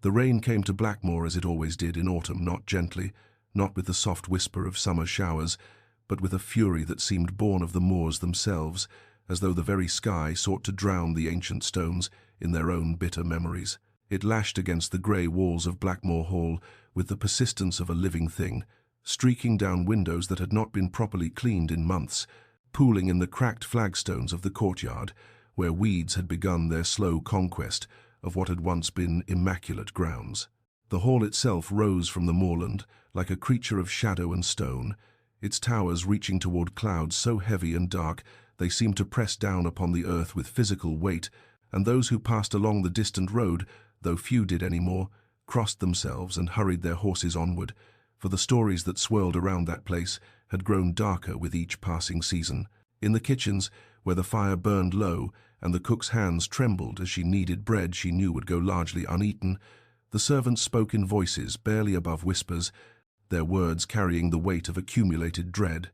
The rain came to Blackmoor as it always did in autumn, not gently, not with the soft whisper of summer showers, but with a fury that seemed born of the moors themselves, as though the very sky sought to drown the ancient stones in their own bitter memories. It lashed against the grey walls of Blackmoor Hall with the persistence of a living thing, streaking down windows that had not been properly cleaned in months, pooling in the cracked flagstones of the courtyard, where weeds had begun their slow conquest of what had once been immaculate grounds. The hall itself rose from the moorland like a creature of shadow and stone, its towers reaching toward clouds so heavy and dark they seemed to press down upon the earth with physical weight, and those who passed along the distant road, though few did any more, crossed themselves and hurried their horses onward, for the stories that swirled around that place had grown darker with each passing season. In the kitchens, where the fire burned low and the cook's hands trembled as she kneaded bread she knew would go largely uneaten, the servants spoke in voices barely above whispers, their words carrying the weight of accumulated dread.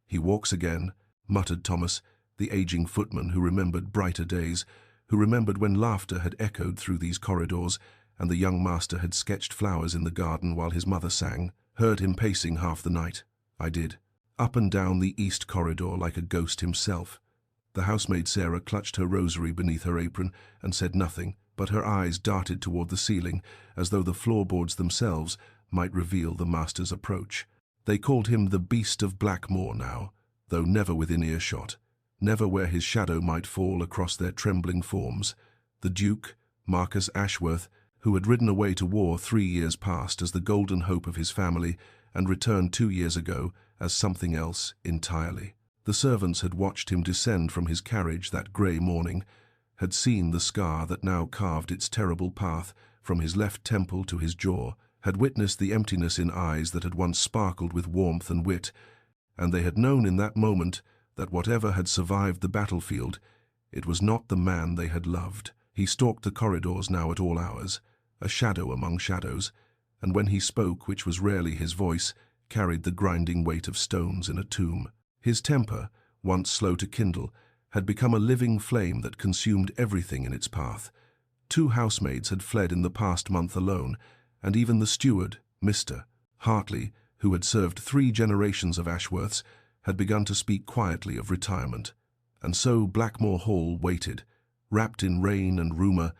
"He walks again," muttered Thomas, the aging footman who remembered brighter days, who remembered when laughter had echoed through these corridors and the young master had sketched flowers in the garden while his mother sang. "Heard him pacing half the night." "I did. Up and down the east corridor like a ghost himself." The housemaid Sarah clutched her rosary beneath her apron and said nothing, but her eyes darted toward the ceiling, as though the floorboards themselves might reveal the master's approach. They called him the Beast of Blackmoor now, though never within earshot, never where his shadow might fall across their trembling forms. The Duke, Marcus Ashworth, who had ridden away to war 3 years past as the golden hope of his family and returned 2 years ago as something else entirely. The servants had watched him descend from his carriage that grey morning, had seen the scar that now carved its terrible path from his left temple to his jaw, had witnessed the emptiness in eyes that had once sparkled with warmth and wit, and they had known in that moment that whatever had survived the battlefield, it was not the man they had loved. He stalked the corridors now at all hours, a shadow among shadows, and when he spoke, which was rarely his voice, carried the grinding weight of stones in a tomb. His temper, once slow to kindle, had become a living flame that consumed everything in its path. 2 housemaids had fled in the past month alone, and even the steward, Mr. Hartley, who had served 3 generations of Ashworths, had begun to speak quietly of retirement. And so Blackmoor Hall waited, wrapped in rain and rumour,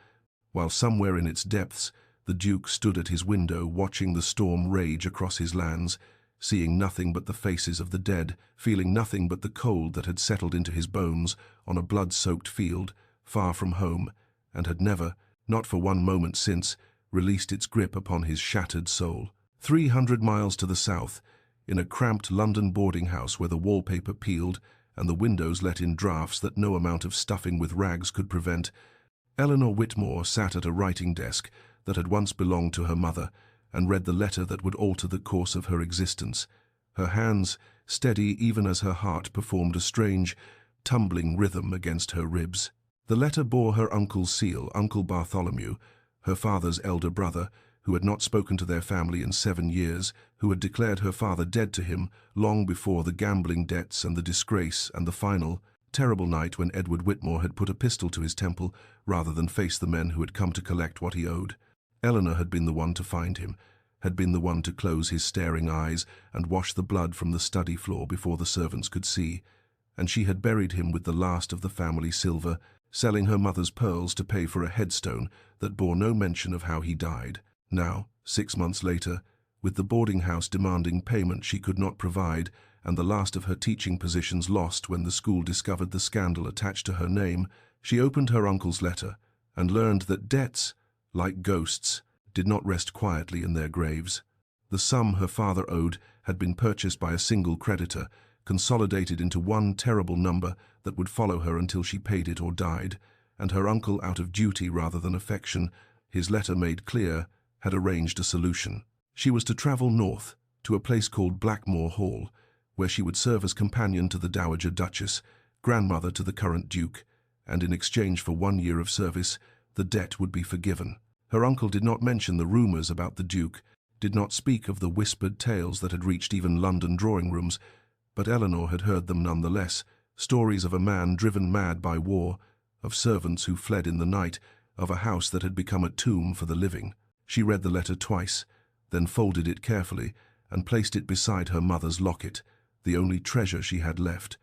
while somewhere in its depths the Duke stood at his window watching the storm rage across his lands, seeing nothing but the faces of the dead, feeling nothing but the cold that had settled into his bones on a blood-soaked field, far from home, and had never, not for one moment since, released its grip upon his shattered soul. 300 miles to the south, in a cramped London boarding house where the wallpaper peeled and the windows let in draughts that no amount of stuffing with rags could prevent, Eleanor Whitmore sat at a writing desk that had once belonged to her mother and read the letter that would alter the course of her existence, her hands steady even as her heart performed a strange, tumbling rhythm against her ribs. The letter bore her uncle's seal, Uncle Bartholomew, her father's elder brother, who had not spoken to their family in 7 years, who had declared her father dead to him long before the gambling debts and the disgrace and the final, terrible night when Edward Whitmore had put a pistol to his temple rather than face the men who had come to collect what he owed. Eleanor had been the one to find him, had been the one to close his staring eyes and wash the blood from the study floor before the servants could see, and she had buried him with the last of the family silver, selling her mother's pearls to pay for a headstone that bore no mention of how he died. Now, 6 months later, with the boarding house demanding payment she could not provide and the last of her teaching positions lost when the school discovered the scandal attached to her name, she opened her uncle's letter and learned that debts, like ghosts, did not rest quietly in their graves. The sum her father owed had been purchased by a single creditor, consolidated into one terrible number that would follow her until she paid it or died, and her uncle, out of duty rather than affection, his letter made clear, had arranged a solution. She was to travel north, to a place called Blackmoor Hall, where she would serve as companion to the Dowager Duchess, grandmother to the current Duke, and in exchange for 1 year of service, the debt would be forgiven. Her uncle did not mention the rumours about the Duke, did not speak of the whispered tales that had reached even London drawing-rooms, but Eleanor had heard them nonetheless, stories of a man driven mad by war, of servants who fled in the night, of a house that had become a tomb for the living. She read the letter twice, then folded it carefully and placed it beside her mother's locket, the only treasure she had left,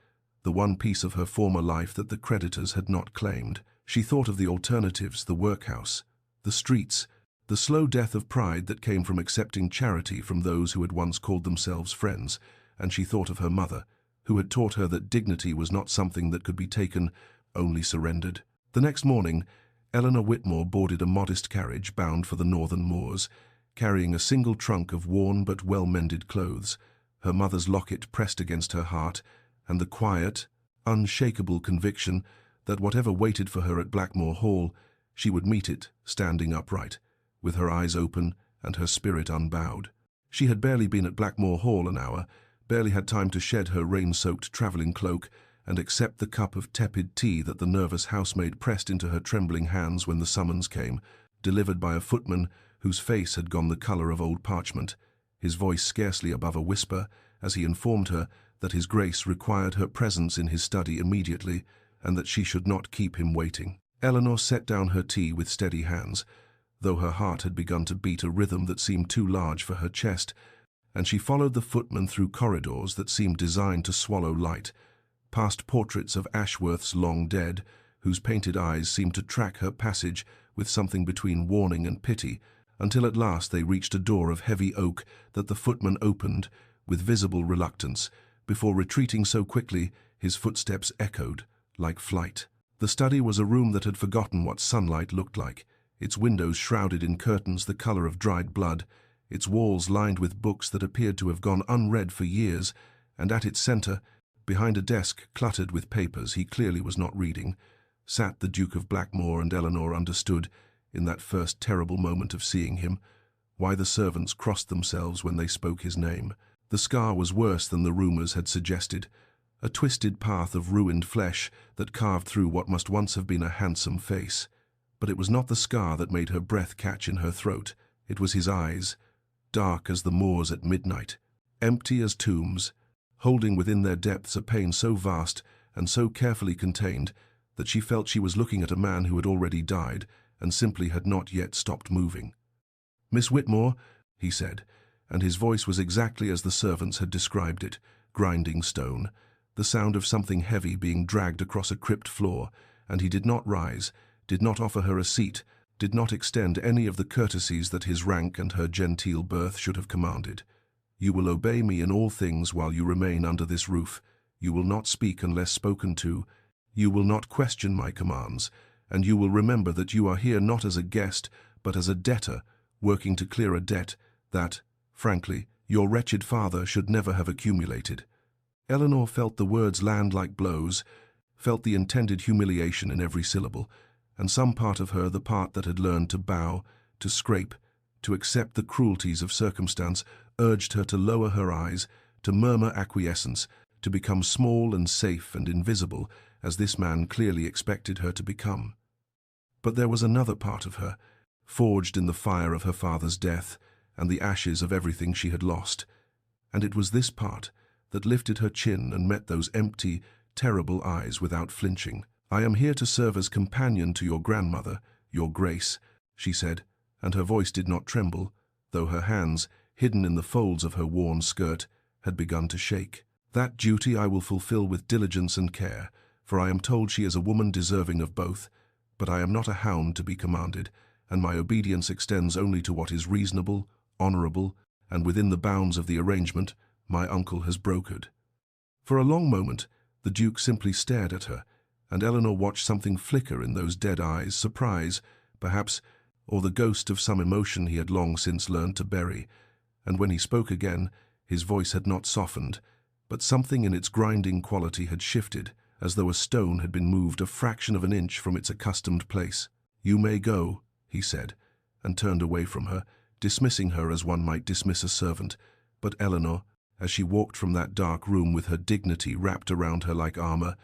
the one piece of her former life that the creditors had not claimed. She thought of the alternatives, the workhouse, the streets, the slow death of pride that came from accepting charity from those who had once called themselves friends, and she thought of her mother, who had taught her that dignity was not something that could be taken, only surrendered. The next morning, Eleanor Whitmore boarded a modest carriage bound for the northern moors, carrying a single trunk of worn but well-mended clothes, her mother's locket pressed against her heart, and the quiet, unshakable conviction that whatever waited for her at Blackmore Hall, she would meet it standing upright, with her eyes open and her spirit unbowed. She had barely been at Blackmore Hall an hour, barely had time to shed her rain-soaked travelling cloak and accept the cup of tepid tea that the nervous housemaid pressed into her trembling hands when the summons came, delivered by a footman whose face had gone the colour of old parchment, his voice scarcely above a whisper, as he informed her that his Grace required her presence in his study immediately, and that she should not keep him waiting. Eleanor set down her tea with steady hands, though her heart had begun to beat a rhythm that seemed too large for her chest, and she followed the footman through corridors that seemed designed to swallow light, past portraits of Ashworth's long dead, whose painted eyes seemed to track her passage with something between warning and pity, until at last they reached a door of heavy oak that the footman opened with visible reluctance, before retreating so quickly his footsteps echoed like flight. The study was a room that had forgotten what sunlight looked like, its windows shrouded in curtains the colour of dried blood, its walls lined with books that appeared to have gone unread for years, and at its centre, behind a desk cluttered with papers he clearly was not reading, sat the Duke of Blackmore, and Eleanor understood, in that first terrible moment of seeing him, why the servants crossed themselves when they spoke his name. The scar was worse than the rumours had suggested, a twisted path of ruined flesh that carved through what must once have been a handsome face. But it was not the scar that made her breath catch in her throat, it was his eyes, dark as the moors at midnight, empty as tombs, holding within their depths a pain so vast and so carefully contained that she felt she was looking at a man who had already died and simply had not yet stopped moving. "Miss Whitmore," he said, and his voice was exactly as the servants had described it, grinding stone, the sound of something heavy being dragged across a crypt floor, and he did not rise, did not offer her a seat, did not extend any of the courtesies that his rank and her genteel birth should have commanded. "You will obey me in all things while you remain under this roof. You will not speak unless spoken to. You will not question my commands, and you will remember that you are here not as a guest, but as a debtor, working to clear a debt that, frankly, your wretched father should never have accumulated." Eleanor felt the words land like blows, felt the intended humiliation in every syllable, and some part of her, the part that had learned to bow, to scrape, to accept the cruelties of circumstance, urged her to lower her eyes, to murmur acquiescence, to become small and safe and invisible, as this man clearly expected her to become. But there was another part of her, forged in the fire of her father's death and the ashes of everything she had lost, and it was this part that lifted her chin and met those empty, terrible eyes without flinching. "I am here to serve as companion to your grandmother, your Grace," she said, and her voice did not tremble, though her hands, hidden in the folds of her worn skirt, had begun to shake. "That duty I will fulfill with diligence and care, for I am told she is a woman deserving of both, but I am not a hound to be commanded, and my obedience extends only to what is reasonable, honourable, and within the bounds of the arrangement my uncle has brokered." For a long moment the Duke simply stared at her, and Eleanor watched something flicker in those dead eyes, surprise, perhaps, or the ghost of some emotion he had long since learned to bury, and when he spoke again, his voice had not softened, but something in its grinding quality had shifted, as though a stone had been moved a fraction of an inch from its accustomed place. "You may go," he said, and turned away from her, dismissing her as one might dismiss a servant. But Eleanor, as she walked from that dark room with her dignity wrapped around her like armour,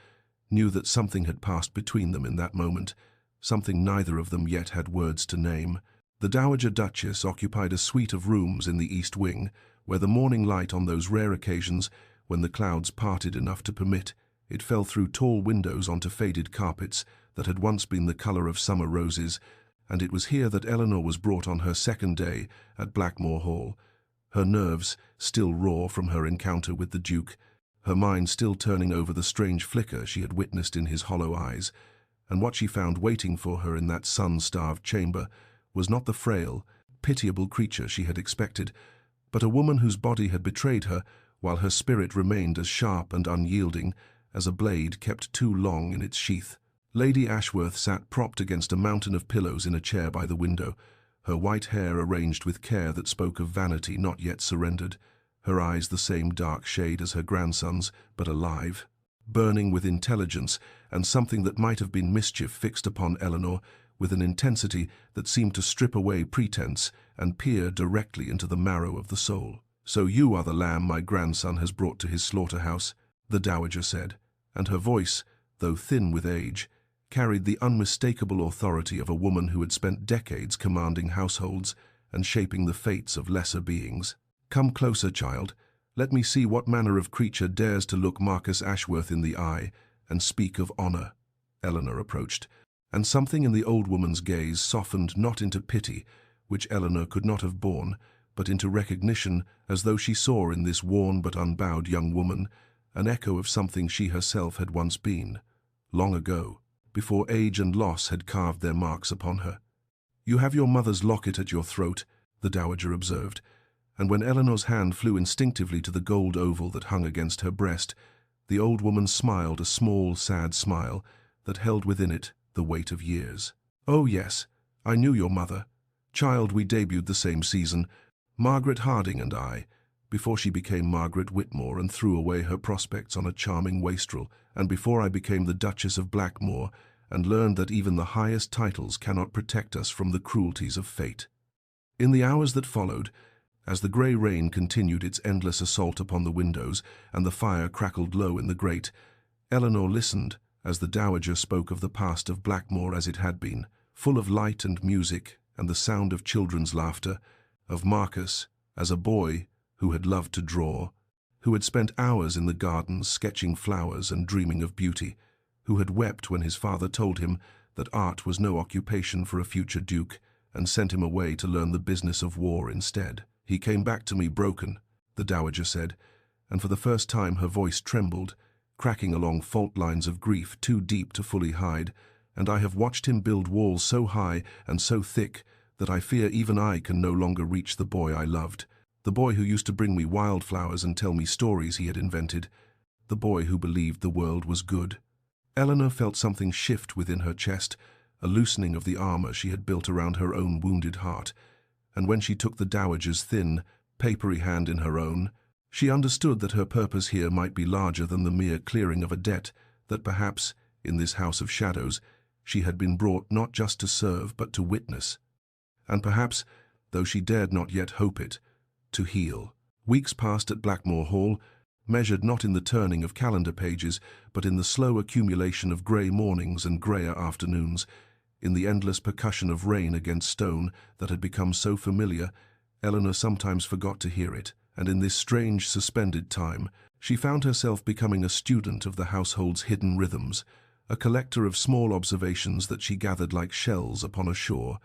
knew that something had passed between them in that moment, something neither of them yet had words to name. The Dowager Duchess occupied a suite of rooms in the East Wing, where the morning light, on those rare occasions when the clouds parted enough to permit, it fell through tall windows onto faded carpets that had once been the colour of summer roses, And it was here that Eleanor was brought on her second day at Blackmore Hall, her nerves still raw from her encounter with the Duke, her mind still turning over the strange flicker she had witnessed in his hollow eyes, and what she found waiting for her in that sun-starved chamber was not the frail, pitiable creature she had expected, but a woman whose body had betrayed her, while her spirit remained as sharp and unyielding as a blade kept too long in its sheath. Lady Ashworth sat propped against a mountain of pillows in a chair by the window, her white hair arranged with care that spoke of vanity not yet surrendered, her eyes the same dark shade as her grandson's, but alive, burning with intelligence and something that might have been mischief fixed upon Eleanor with an intensity that seemed to strip away pretense and peer directly into the marrow of the soul. "So you are the lamb my grandson has brought to his slaughterhouse," the dowager said, and her voice, though thin with age, carried the unmistakable authority of a woman who had spent decades commanding households and shaping the fates of lesser beings. "Come closer, child. Let me see what manner of creature dares to look Marcus Ashworth in the eye and speak of honor." Eleanor approached, and something in the old woman's gaze softened not into pity, which Eleanor could not have borne, but into recognition, as though she saw in this worn but unbowed young woman an echo of something she herself had once been, long ago, before age and loss had carved their marks upon her. "You have your mother's locket at your throat," the dowager observed, and when Eleanor's hand flew instinctively to the gold oval that hung against her breast, the old woman smiled a small, sad smile that held within it the weight of years. "Oh yes, I knew your mother. Child, we debuted the same season, Margaret Harding and I, before she became Margaret Whitmore and threw away her prospects on a charming wastrel, and before I became the Duchess of Blackmore and learned that even the highest titles cannot protect us from the cruelties of fate." In the hours that followed, as the grey rain continued its endless assault upon the windows and the fire crackled low in the grate, Eleanor listened as the dowager spoke of the past of Blackmore as it had been, full of light and music and the sound of children's laughter, of Marcus as a boy who had loved to draw, who had spent hours in the gardens sketching flowers and dreaming of beauty, who had wept when his father told him that art was no occupation for a future duke and sent him away to learn the business of war instead. "He came back to me broken," the dowager said, and for the first time her voice trembled, cracking along fault lines of grief too deep to fully hide, "and I have watched him build walls so high and so thick that I fear even I can no longer reach the boy I loved, the boy who used to bring me wildflowers and tell me stories he had invented, the boy who believed the world was good." Eleanor felt something shift within her chest, a loosening of the armor she had built around her own wounded heart, and when she took the dowager's thin, papery hand in her own, she understood that her purpose here might be larger than the mere clearing of a debt that perhaps, in this house of shadows, she had been brought not just to serve but to witness, and perhaps, though she dared not yet hope it, to heal. Weeks passed at Blackmore Hall, measured not in the turning of calendar pages, but in the slow accumulation of grey mornings and greyer afternoons, in the endless percussion of rain against stone that had become so familiar, Eleanor sometimes forgot to hear it, and in this strange suspended time, she found herself becoming a student of the household's hidden rhythms, a collector of small observations that she gathered like shells upon a shore,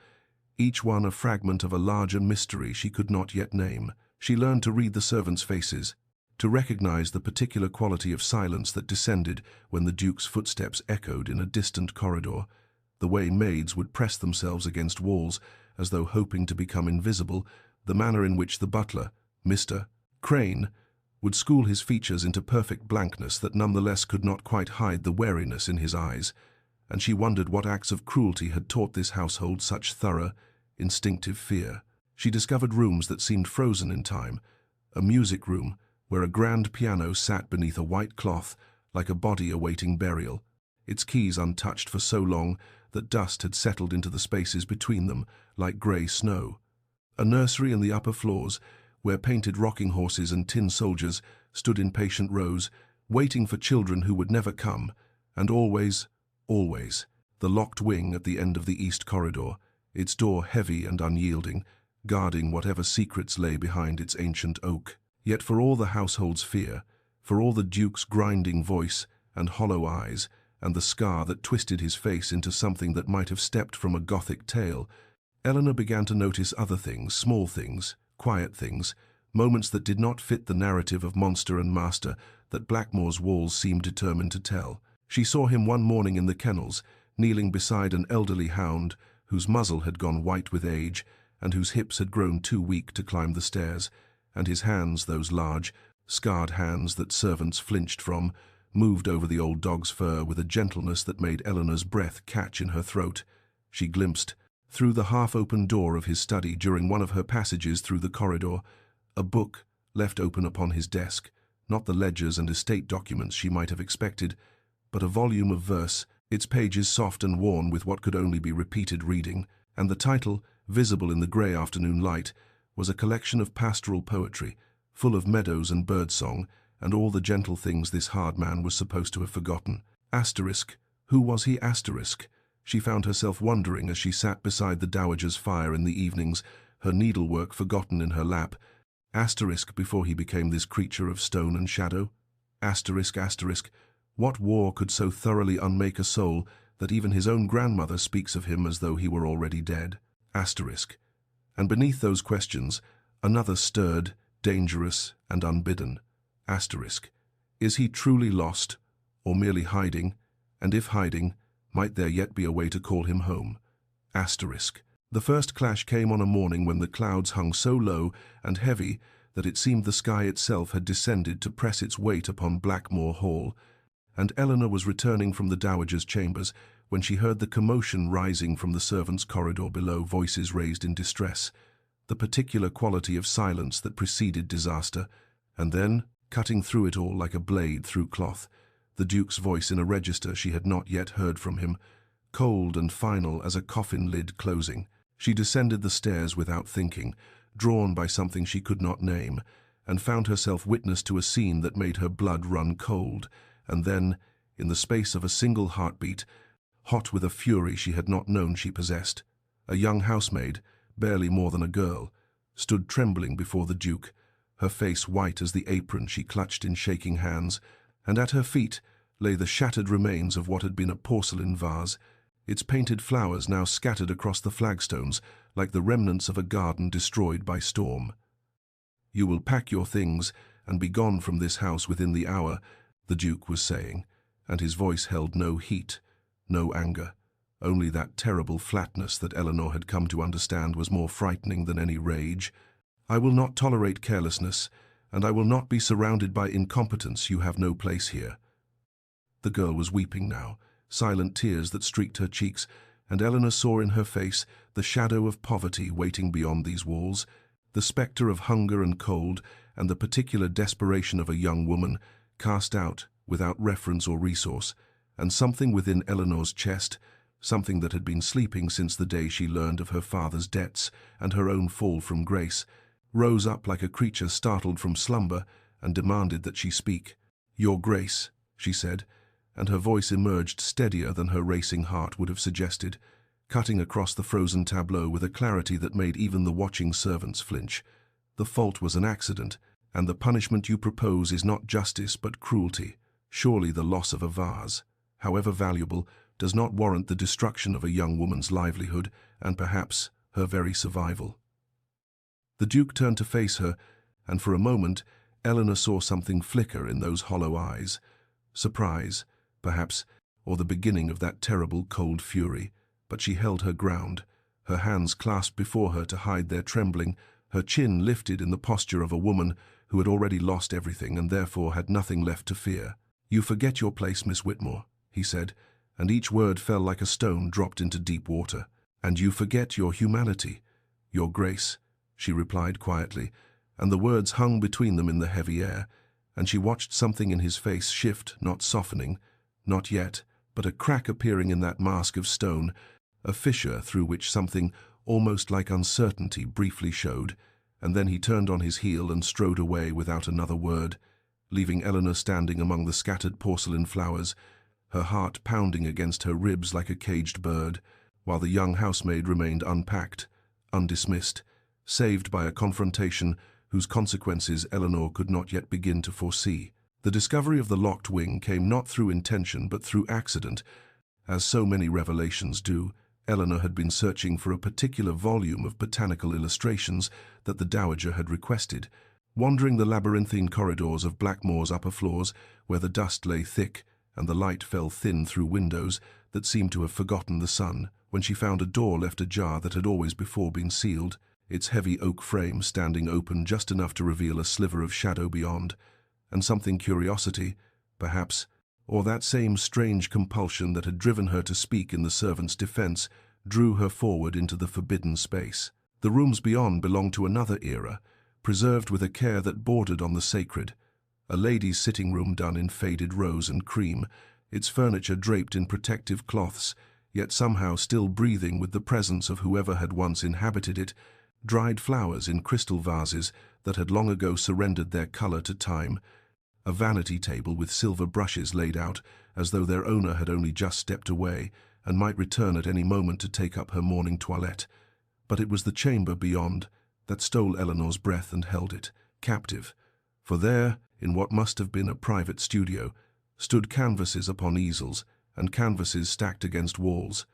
each one a fragment of a larger mystery she could not yet name. She learned to read the servants' faces, to recognize the particular quality of silence that descended when the Duke's footsteps echoed in a distant corridor, the way maids would press themselves against walls as though hoping to become invisible, the manner in which the butler, Mr. Crane, would school his features into perfect blankness that nonetheless could not quite hide the wariness in his eyes, and she wondered what acts of cruelty had taught this household such thorough, instinctive fear. She discovered rooms that seemed frozen in time, a music room where a grand piano sat beneath a white cloth like a body awaiting burial, its keys untouched for so long that dust had settled into the spaces between them like grey snow. A nursery in the upper floors, where painted rocking horses and tin soldiers stood in patient rows, waiting for children who would never come, and always, the locked wing at the end of the east corridor, its door heavy and unyielding, guarding whatever secrets lay behind its ancient oak. Yet for all the household's fear, for all the Duke's grinding voice and hollow eyes, and the scar that twisted his face into something that might have stepped from a Gothic tale, Eleanor began to notice other things, small things, quiet things, moments that did not fit the narrative of monster and master that Blackmoor's walls seemed determined to tell. She saw him one morning in the kennels, kneeling beside an elderly hound whose muzzle had gone white with age and whose hips had grown too weak to climb the stairs, and his hands, those large, scarred hands that servants flinched from, moved over the old dog's fur with a gentleness that made Eleanor's breath catch in her throat. She glimpsed, through the half-open door of his study during one of her passages through the corridor, a book left open upon his desk, not the ledgers and estate documents she might have expected, but a volume of verse, its pages soft and worn with what could only be repeated reading, and the title, visible in the grey afternoon light, was a collection of pastoral poetry, full of meadows and birdsong, and all the gentle things this hard man was supposed to have forgotten. Asterisk. Who was he? Asterisk. She found herself wondering as she sat beside the dowager's fire in the evenings, her needlework forgotten in her lap. Asterisk, before he became this creature of stone and shadow. Asterisk, asterisk. What war could so thoroughly unmake a soul that even his own grandmother speaks of him as though he were already dead? Asterisk. And beneath those questions, another stirred, dangerous and unbidden. Asterisk. Is he truly lost, or merely hiding? And if hiding, might there yet be a way to call him home? Asterisk. The first clash came on a morning when the clouds hung so low and heavy that it seemed the sky itself had descended to press its weight upon Blackmoor Hall, and Eleanor was returning from the dowager's chambers when she heard the commotion rising from the servants' corridor below, voices raised in distress, the particular quality of silence that preceded disaster, and then, cutting through it all like a blade through cloth, the Duke's voice in a register she had not yet heard from him, cold and final as a coffin lid closing. She descended the stairs without thinking, drawn by something she could not name, and found herself witness to a scene that made her blood run cold, and then, in the space of a single heartbeat, hot with a fury she had not known she possessed, a young housemaid, barely more than a girl, stood trembling before the Duke, her face white as the apron she clutched in shaking hands, and at her feet lay the shattered remains of what had been a porcelain vase, its painted flowers now scattered across the flagstones like the remnants of a garden destroyed by storm. "You will pack your things and be gone from this house within the hour," the Duke was saying, and his voice held no heat, no anger, only that terrible flatness that Eleanor had come to understand was more frightening than any rage. "I will not tolerate carelessness, and I will not be surrounded by incompetence. You have no place here." The girl was weeping now, silent tears that streaked her cheeks, and Eleanor saw in her face the shadow of poverty waiting beyond these walls, the spectre of hunger and cold, and the particular desperation of a young woman, cast out, without reference or resource, and something within Eleanor's chest, something that had been sleeping since the day she learned of her father's debts and her own fall from grace, rose up like a creature startled from slumber and demanded that she speak. "Your Grace," she said, and her voice emerged steadier than her racing heart would have suggested, cutting across the frozen tableau with a clarity that made even the watching servants flinch. "The fault was an accident, and the punishment you propose is not justice but cruelty. Surely the loss of a vase, however valuable, does not warrant the destruction of a young woman's livelihood and perhaps her very survival." The Duke turned to face her, and for a moment Eleanor saw something flicker in those hollow eyes. Surprise, perhaps, or the beginning of that terrible cold fury, but she held her ground, her hands clasped before her to hide their trembling, her chin lifted in the posture of a woman who had already lost everything and therefore had nothing left to fear. "You forget your place, Miss Whitmore," he said, and each word fell like a stone dropped into deep water. "And you forget your humanity, Your Grace," she replied quietly, and the words hung between them in the heavy air, and she watched something in his face shift, not softening, not yet, but a crack appearing in that mask of stone, a fissure through which something almost like uncertainty briefly showed, and then he turned on his heel and strode away without another word, leaving Eleanor standing among the scattered porcelain flowers, her heart pounding against her ribs like a caged bird, while the young housemaid remained unpacked, undismissed, saved by a confrontation whose consequences Eleanor could not yet begin to foresee. The discovery of the locked wing came not through intention but through accident. As so many revelations do, Eleanor had been searching for a particular volume of botanical illustrations that the Dowager had requested, wandering the labyrinthine corridors of Blackmore's upper floors, where the dust lay thick and the light fell thin through windows that seemed to have forgotten the sun, when she found a door left ajar that had always before been sealed, its heavy oak frame standing open just enough to reveal a sliver of shadow beyond, and something curiosity, perhaps, or that same strange compulsion that had driven her to speak in the servant's defense, drew her forward into the forbidden space. The rooms beyond belonged to another era, preserved with a care that bordered on the sacred. A lady's sitting room done in faded rose and cream, its furniture draped in protective cloths, yet somehow still breathing with the presence of whoever had once inhabited it, dried flowers in crystal vases that had long ago surrendered their color to time, a vanity table with silver brushes laid out as though their owner had only just stepped away and might return at any moment to take up her morning toilette. But it was the chamber beyond that stole Eleanor's breath and held it captive, for there, in what must have been a private studio, stood canvases upon easels and canvases stacked against walls,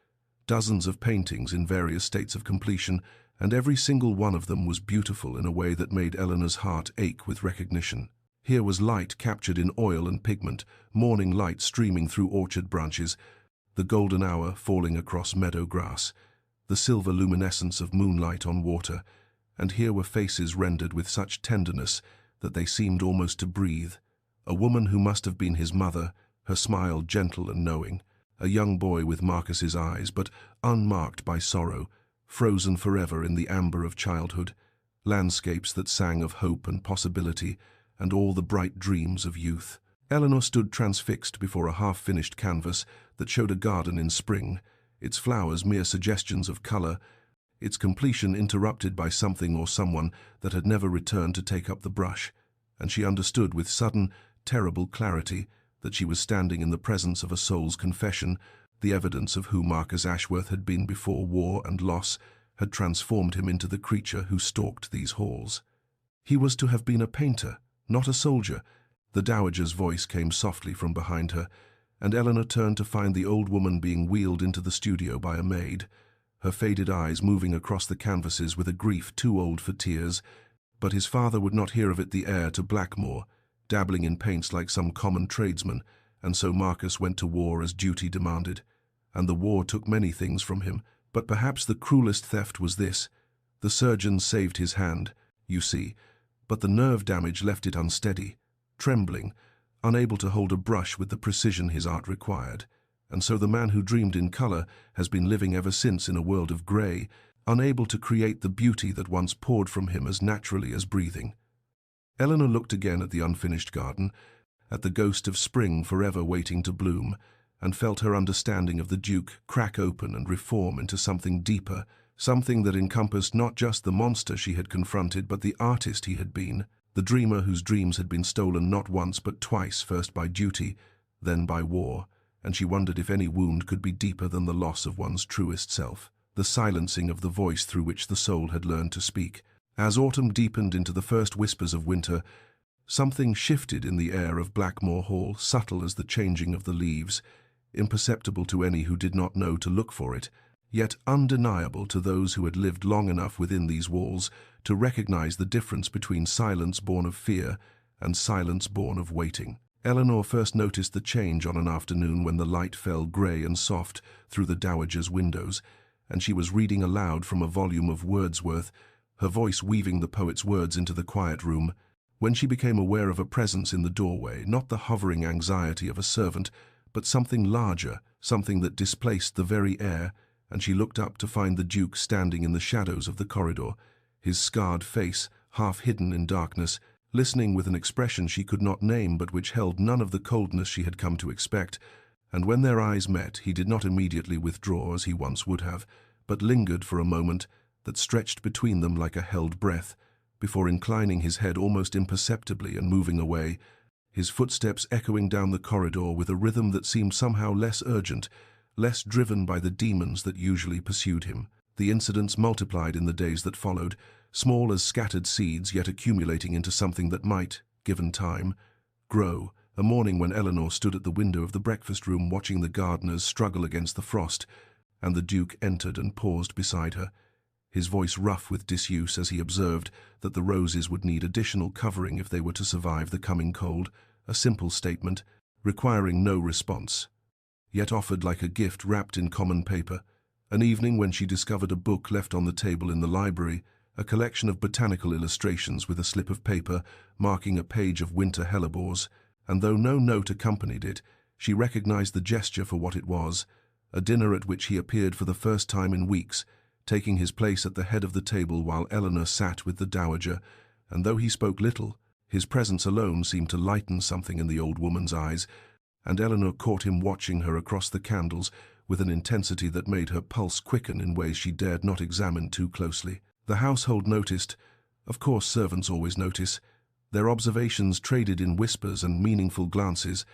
dozens of paintings in various states of completion, and every single one of them was beautiful in a way that made Eleanor's heart ache with recognition. Here was light captured in oil and pigment, morning light streaming through orchard branches, the golden hour falling across meadow grass, the silver luminescence of moonlight on water, and here were faces rendered with such tenderness that they seemed almost to breathe. A woman who must have been his mother, her smile gentle and knowing, a young boy with Marcus's eyes, but unmarked by sorrow, frozen forever in the amber of childhood, landscapes that sang of hope and possibility, and all the bright dreams of youth. Eleanor stood transfixed before a half-finished canvas that showed a garden in spring, its flowers mere suggestions of color, its completion interrupted by something or someone that had never returned to take up the brush, and she understood with sudden, terrible clarity that she was standing in the presence of a soul's confession. The evidence of who Marcus Ashworth had been before war and loss had transformed him into the creature who stalked these halls. He was to have been a painter, not a soldier. The Dowager's voice came softly from behind her, and Eleanor turned to find the old woman being wheeled into the studio by a maid, her faded eyes moving across the canvases with a grief too old for tears. But his father would not hear of it, the heir to Blackmore, dabbling in paints like some common tradesman, and so Marcus went to war as duty demanded. And the war took many things from him, but perhaps the cruelest theft was this. The surgeon saved his hand, you see, but the nerve damage left it unsteady, trembling, unable to hold a brush with the precision his art required. And so the man who dreamed in color has been living ever since in a world of gray, unable to create the beauty that once poured from him as naturally as breathing. Eleanor looked again at the unfinished garden, at the ghost of spring forever waiting to bloom, and felt her understanding of the Duke crack open and reform into something deeper, something that encompassed not just the monster she had confronted but the artist he had been, the dreamer whose dreams had been stolen not once but twice, first by duty, then by war, and she wondered if any wound could be deeper than the loss of one's truest self, the silencing of the voice through which the soul had learned to speak. As autumn deepened into the first whispers of winter, something shifted in the air of Blackmore Hall, subtle as the changing of the leaves, imperceptible to any who did not know to look for it, yet undeniable to those who had lived long enough within these walls to recognize the difference between silence born of fear and silence born of waiting. Eleanor first noticed the change on an afternoon when the light fell grey and soft through the Dowager's windows, and she was reading aloud from a volume of Wordsworth, her voice weaving the poet's words into the quiet room, when she became aware of a presence in the doorway, not the hovering anxiety of a servant, but something larger, something that displaced the very air, and she looked up to find the Duke standing in the shadows of the corridor, his scarred face half hidden in darkness, listening with an expression she could not name but which held none of the coldness she had come to expect. And when their eyes met, he did not immediately withdraw as he once would have, but lingered for a moment that stretched between them like a held breath, before inclining his head almost imperceptibly and moving away, his footsteps echoing down the corridor with a rhythm that seemed somehow less urgent, less driven by the demons that usually pursued him. The incidents multiplied in the days that followed, small as scattered seeds yet accumulating into something that might, given time, grow, a morning when Eleanor stood at the window of the breakfast room watching the gardeners struggle against the frost, and the Duke entered and paused beside her, his voice rough with disuse as he observed that the roses would need additional covering if they were to survive the coming cold, a simple statement, requiring no response, yet offered like a gift wrapped in common paper. An evening when she discovered a book left on the table in the library, a collection of botanical illustrations with a slip of paper marking a page of winter hellebores, and though no note accompanied it, she recognized the gesture for what it was, a dinner at which he appeared for the first time in weeks, taking his place at the head of the table while Eleanor sat with the dowager, and though he spoke little, his presence alone seemed to lighten something in the old woman's eyes, and Eleanor caught him watching her across the candles with an intensity that made her pulse quicken in ways she dared not examine too closely. The household noticed, of course servants always notice, their observations traded in whispers and meaningful glances,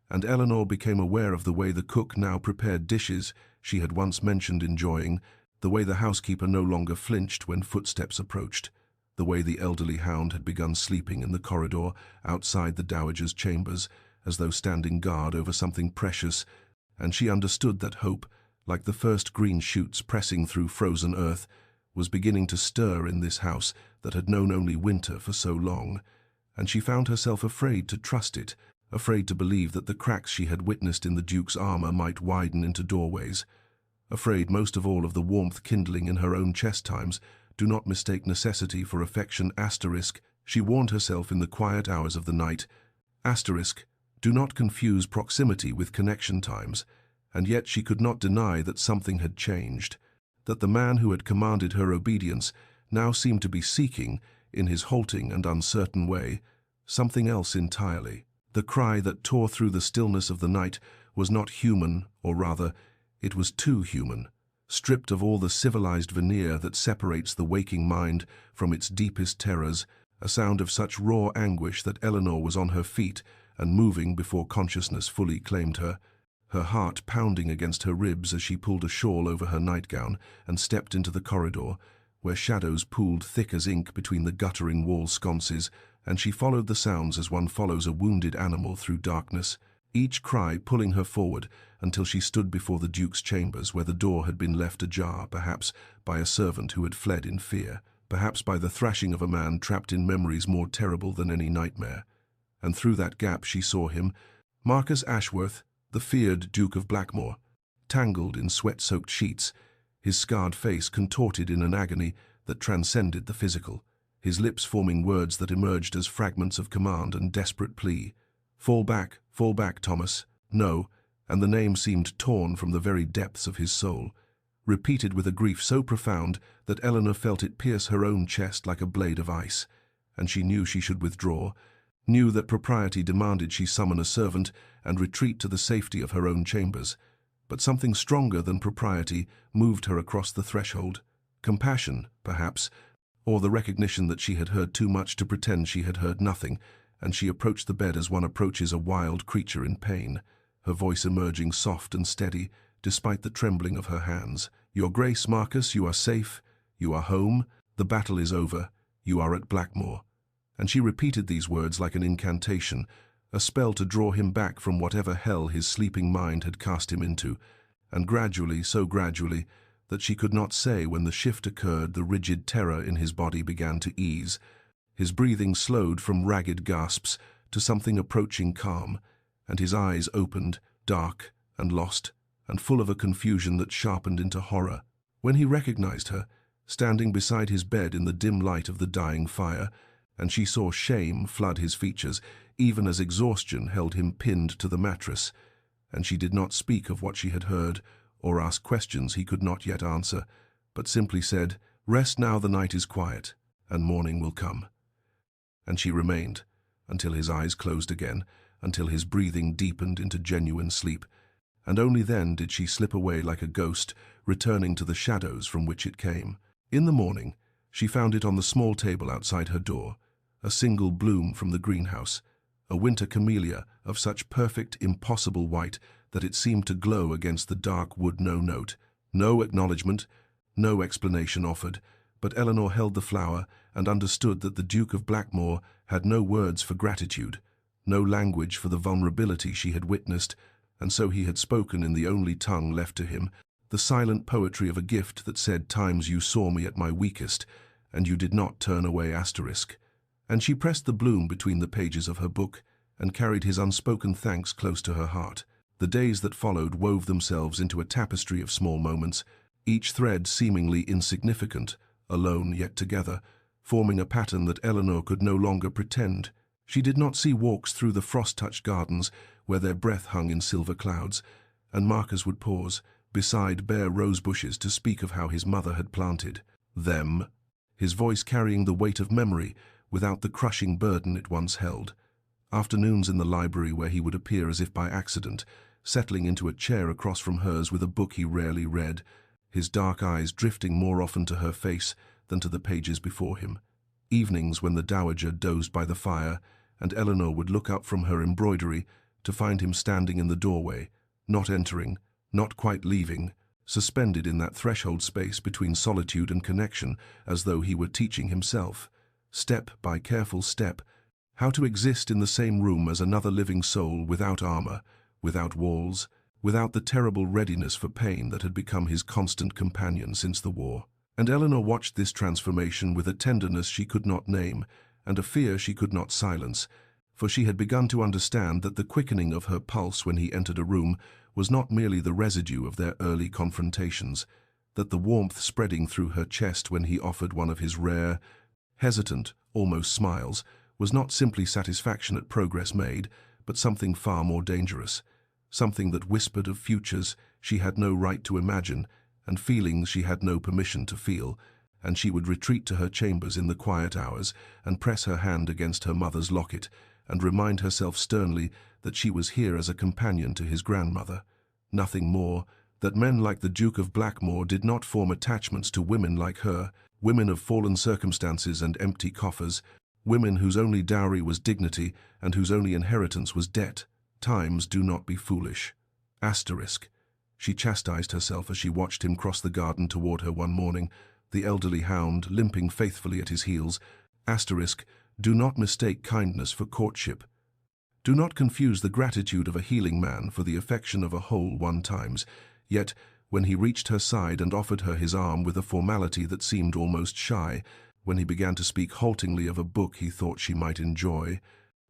and Eleanor became aware of the way the cook now prepared dishes she had once mentioned enjoying, the way the housekeeper no longer flinched when footsteps approached, the way the elderly hound had begun sleeping in the corridor outside the dowager's chambers, as though standing guard over something precious, and she understood that hope, like the first green shoots pressing through frozen earth, was beginning to stir in this house that had known only winter for so long, and she found herself afraid to trust it, afraid to believe that the cracks she had witnessed in the Duke's armor might widen into doorways, afraid most of all of the warmth kindling in her own chest times. Do not mistake necessity for affection, asterisk, she warned herself in the quiet hours of the night, asterisk, do not confuse proximity with connection times, and yet she could not deny that something had changed, that the man who had commanded her obedience now seemed to be seeking, in his halting and uncertain way, something else entirely. The cry that tore through the stillness of the night was not human, or rather, it was too human, stripped of all the civilized veneer that separates the waking mind from its deepest terrors, a sound of such raw anguish that Eleanor was on her feet and moving before consciousness fully claimed her, her heart pounding against her ribs as she pulled a shawl over her nightgown and stepped into the corridor, where shadows pooled thick as ink between the guttering wall sconces, and she followed the sounds as one follows a wounded animal through darkness, each cry pulling her forward until she stood before the Duke's chambers, where the door had been left ajar, perhaps by a servant who had fled in fear, perhaps by the thrashing of a man trapped in memories more terrible than any nightmare. And through that gap she saw him, Marcus Ashworth, the feared Duke of Blackmore, tangled in sweat-soaked sheets, his scarred face contorted in an agony that transcended the physical, his lips forming words that emerged as fragments of command and desperate plea. Fall back, Thomas, no, and the name seemed torn from the very depths of his soul, repeated with a grief so profound that Eleanor felt it pierce her own chest like a blade of ice, and she knew she should withdraw, knew that propriety demanded she summon a servant and retreat to the safety of her own chambers. But something stronger than propriety moved her across the threshold. Compassion, perhaps, or the recognition that she had heard too much to pretend she had heard nothing, and she approached the bed as one approaches a wild creature in pain, her voice emerging soft and steady, despite the trembling of her hands. Your Grace, Marcus, you are safe, you are home, the battle is over, you are at Blackmore. And she repeated these words like an incantation, a spell to draw him back from whatever hell his sleeping mind had cast him into, and gradually, so gradually, that she could not say when the shift occurred, the rigid terror in his body began to ease. His breathing slowed from ragged gasps to something approaching calm, and his eyes opened, dark and lost, and full of a confusion that sharpened into horror. When he recognized her, standing beside his bed in the dim light of the dying fire, and she saw shame flood his features, even as exhaustion held him pinned to the mattress, and she did not speak of what she had heard, or ask questions he could not yet answer, but simply said, "Rest now, the night is quiet, and morning will come." And she remained, until his eyes closed again, until his breathing deepened into genuine sleep, and only then did she slip away like a ghost, returning to the shadows from which it came. In the morning, she found it on the small table outside her door, a single bloom from the greenhouse, a winter camellia of such perfect, impossible white that it seemed to glow against the dark wood. No note, no acknowledgement, no explanation offered, but Eleanor held the flower and understood that the Duke of Blackmore had no words for gratitude, no language for the vulnerability she had witnessed, and so he had spoken in the only tongue left to him, the silent poetry of a gift that said, "Times you saw me at my weakest, and you did not turn away asterisk." And she pressed the bloom between the pages of her book, and carried his unspoken thanks close to her heart. The days that followed wove themselves into a tapestry of small moments, each thread seemingly insignificant, alone yet together, forming a pattern that Eleanor could no longer pretend. She did not see walks through the frost-touched gardens where their breath hung in silver clouds, and Marcus would pause beside bare rose bushes to speak of how his mother had planted them, his voice carrying the weight of memory without the crushing burden it once held. Afternoons in the library where he would appear as if by accident, settling into a chair across from hers with a book he rarely read, his dark eyes drifting more often to her face than to the pages before him. Evenings when the dowager dozed by the fire, and Eleanor would look up from her embroidery to find him standing in the doorway, not entering, not quite leaving, suspended in that threshold space between solitude and connection, as though he were teaching himself, step by careful step, how to exist in the same room as another living soul, without armor, without walls, without the terrible readiness for pain that had become his constant companion since the war. And Eleanor watched this transformation with a tenderness she could not name, and a fear she could not silence, for she had begun to understand that the quickening of her pulse when he entered a room was not merely the residue of their early confrontations, that the warmth spreading through her chest when he offered one of his rare, hesitant, almost smiles, was not simply satisfaction at progress made, but something far more dangerous, something that whispered of futures she had no right to imagine, and feelings she had no permission to feel, and she would retreat to her chambers in the quiet hours and press her hand against her mother's locket and remind herself sternly that she was here as a companion to his grandmother. Nothing more, that men like the Duke of Blackmore did not form attachments to women like her, women of fallen circumstances and empty coffers, women whose only dowry was dignity and whose only inheritance was debt. Times do not be foolish. Asterisk. She chastised herself as she watched him cross the garden toward her one morning, the elderly hound limping faithfully at his heels. Asterisk. Do not mistake kindness for courtship. Do not confuse the gratitude of a healing man for the affection of a whole one times. Yet, when he reached her side and offered her his arm with a formality that seemed almost shy, when he began to speak haltingly of a book he thought she might enjoy,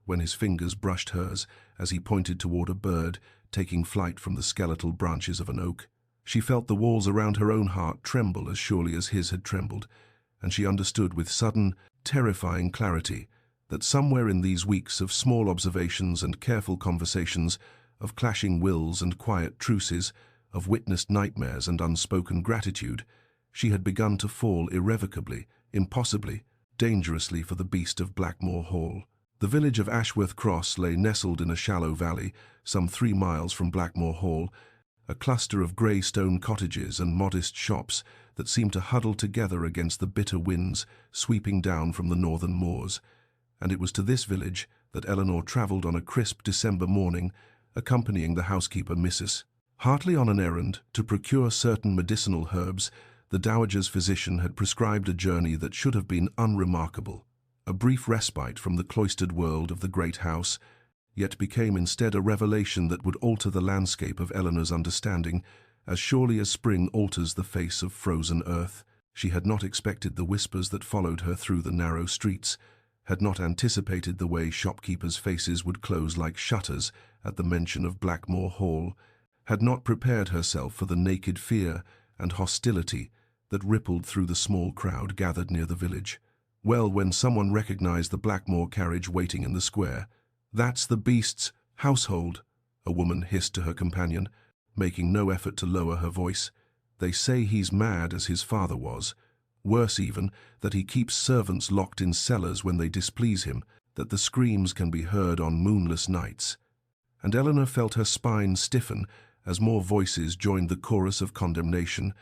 when his fingers brushed hers as he pointed toward a bird taking flight from the skeletal branches of an oak, she felt the walls around her own heart tremble as surely as his had trembled, and she understood with sudden, terrifying clarity that somewhere in these weeks of small observations and careful conversations, of clashing wills and quiet truces, of witnessed nightmares and unspoken gratitude, she had begun to fall irrevocably, impossibly, dangerously for the beast of Blackmore Hall. The village of Ashworth Cross lay nestled in a shallow valley, some 3 miles from Blackmore Hall, a cluster of grey stone cottages and modest shops that seemed to huddle together against the bitter winds sweeping down from the northern moors. And it was to this village that Eleanor travelled on a crisp December morning, accompanying the housekeeper Mrs. Hartley on an errand to procure certain medicinal herbs. The dowager's physician had prescribed a journey that should have been unremarkable, a brief respite from the cloistered world of the great house, yet became instead a revelation that would alter the landscape of Eleanor's understanding, as surely as spring alters the face of frozen earth. She had not expected the whispers that followed her through the narrow streets, had not anticipated the way shopkeepers' faces would close like shutters at the mention of Blackmore Hall, had not prepared herself for the naked fear and hostility that rippled through the small crowd gathered near the village. Well, when someone recognized the Blackmore carriage waiting in the square, "That's the beast's household," a woman hissed to her companion, making no effort to lower her voice. "They say he's mad as his father was. Worse even, that he keeps servants locked in cellars when they displease him, that the screams can be heard on moonless nights." And Eleanor felt her spine stiffen as more voices joined the chorus of condemnation,